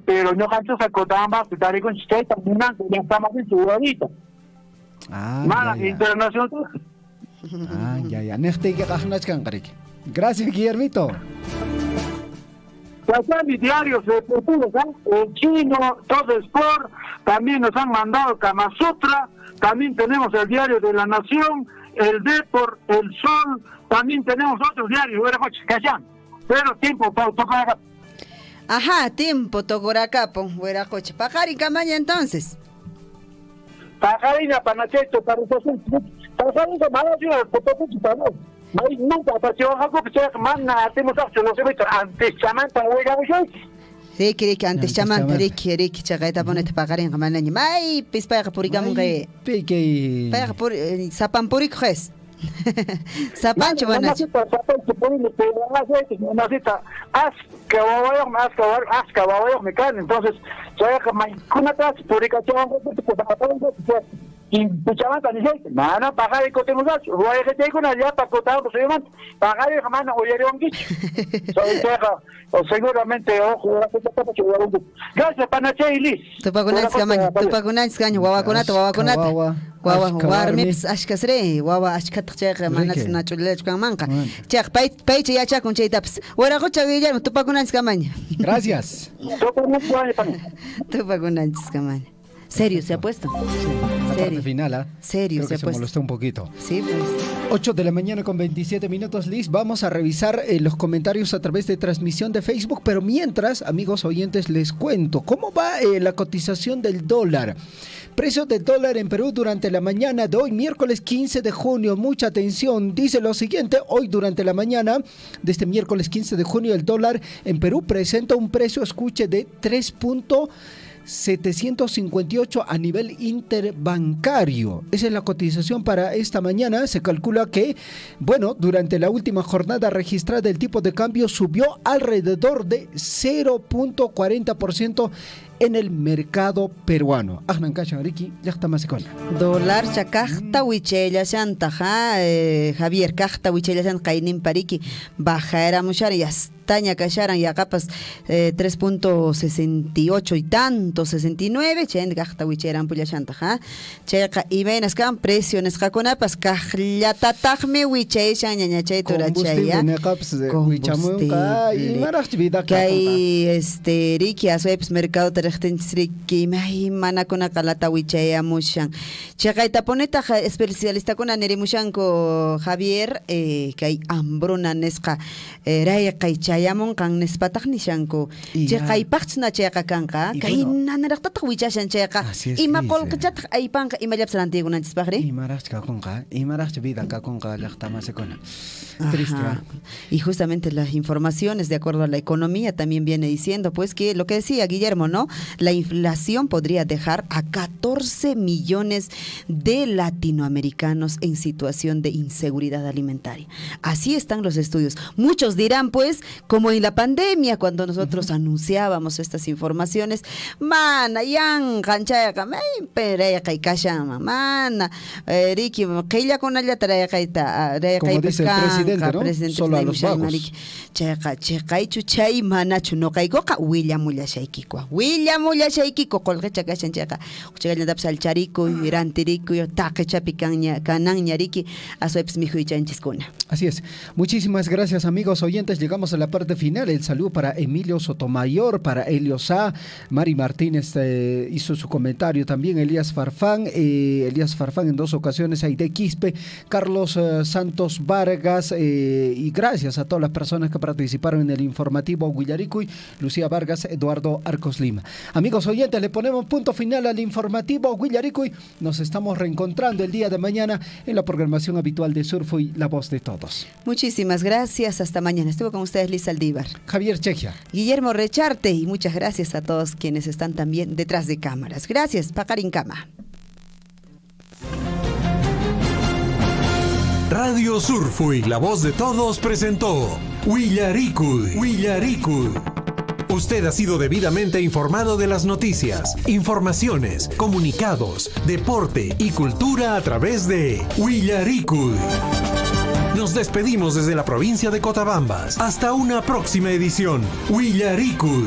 pero no canto sacotamba, que estaré con usted también, ya estamos en su ahorita. Internacional. Gracias, Guillermito. Mis diarios deportivos, el Chino, Todo Sport, también nos han mandado Kama Sutra, también tenemos el diario de la Nación, el Depor, el Sol, también tenemos otros diarios, pero tiempo para tocar acá. Ajá, tiempo tocar acá, Hueracoche. Pajari Camaña entonces. Pajarina, Panacheto, Pajarina, Pajarina, nunca pasó algo que se manda, hacemos acción, no se mete antes Samantha, sí, que antes Samantha, quiere que chagaita ponete Pajarina, Camaña, mai, pispaga puricamunga, paga por Sapampuri Cres. Sapancho, bueno. Entonces, y escuchaban tan dice, mano, pagar el cote muchacho, voy a decir con allá para cotar los demás, pagar el jamás oye un guicho. Soy teja, o seguramente ojo, gracias Panache y Liz. Tu pagunas caño, guaguaconato, guaguarmips ashkasre, guagua ashkatche, manas naturales camanca. Chak paiche ya chak un cheitaps. Guaragocha Guillermo, tu pagunas camaña. Gracias. Tu pagunas camaña. Serio se ha puesto. La parte final, ¿ah? Serio se ha puesto. Se molestó un poquito. Sí, pues. 8 de la mañana con 27 minutos, Liz. Vamos a revisar los comentarios a través de transmisión de Facebook, pero mientras, amigos oyentes, les cuento cómo va la cotización del dólar. Precio del dólar en Perú durante la mañana de hoy, miércoles 15 de junio. Mucha atención. Dice lo siguiente: hoy durante la mañana de este miércoles 15 de junio, el dólar en Perú presenta un precio, escuche, de 3.758 a nivel interbancario. Esa es la cotización para esta mañana. Se calcula que, bueno, durante la última jornada registrada el tipo de cambio subió alrededor de 0.40% en el mercado peruano. Dólar chakajta huichella shantaja Javier kajta huichella shant kainin pariki baja era muchar y taña cacharan ya capas 3.68 y tanto 69 chen gasta wicheran puya shantaja checa y venas can presiones jaconapas cajlatatajme wiche shaña chay turachaya kay riki aswebs mercado terextensriki mana kuna kalata wichaya mushan checa itaponeta especialista con anerimushanko Javier kay ambruna nesqa raya kay Yamon kan nespatak ni shanko. Cheka ipachna cheka kanka. Kay nanaraqtatak wichashan cheka. Ima kolkachat ay panka imayap salantigo nanchis bagre. Imarach ka konka. Imarach vida ka konka llaqtama sekona. Y justamente las informaciones de acuerdo a la economía también viene diciendo pues que lo que decía Guillermo, ¿no? La inflación podría dejar a 14 millones de latinoamericanos en situación de inseguridad alimentaria. Así están los estudios. Muchos dirán pues, como en la pandemia, cuando nosotros anunciábamos estas informaciones, mana, yan, canchaya, pereya, caicashama, mana, Ricky, queya con ella, trae caita, como dice el presidente, ¿no? Solo a los vagos. Checa, chay, manachu, no caigoca, William Mulashaikiko, colga chacachan checa, checa, dapsal charico, irantirico, taque chapicaña, canaña, Ricky, a su ex mijo y chanchiscuna. Así es. Muchísimas gracias, amigos oyentes. Llegamos a la parte final. El saludo para Emilio Sotomayor, para Elio Sá, Mari Martínez hizo su comentario también, Elías Farfán en 2 ocasiones, Aide Quispe, Carlos Santos Vargas, y gracias a todas las personas que participaron en el informativo Huillaricuy, Lucía Vargas, Eduardo Arcos Lima. Amigos oyentes, le ponemos punto final al informativo Huillaricuy. Nos estamos reencontrando el día de mañana en la programación habitual de Surfo y La Voz de Todos. Muchísimas gracias, hasta mañana. Estuvo con ustedes Liz Aldívar, Javier Chejia, Guillermo Recharte, y muchas gracias a todos quienes están también detrás de cámaras. Gracias, Pacarín Cama. Radio Surfo y La Voz de Todos presentó Huillaricuy. Usted ha sido debidamente informado de las noticias, informaciones, comunicados, deporte y cultura a través de Huillaricuy. Nos despedimos desde la provincia de Cotabambas. Hasta una próxima edición. Huillaricuy.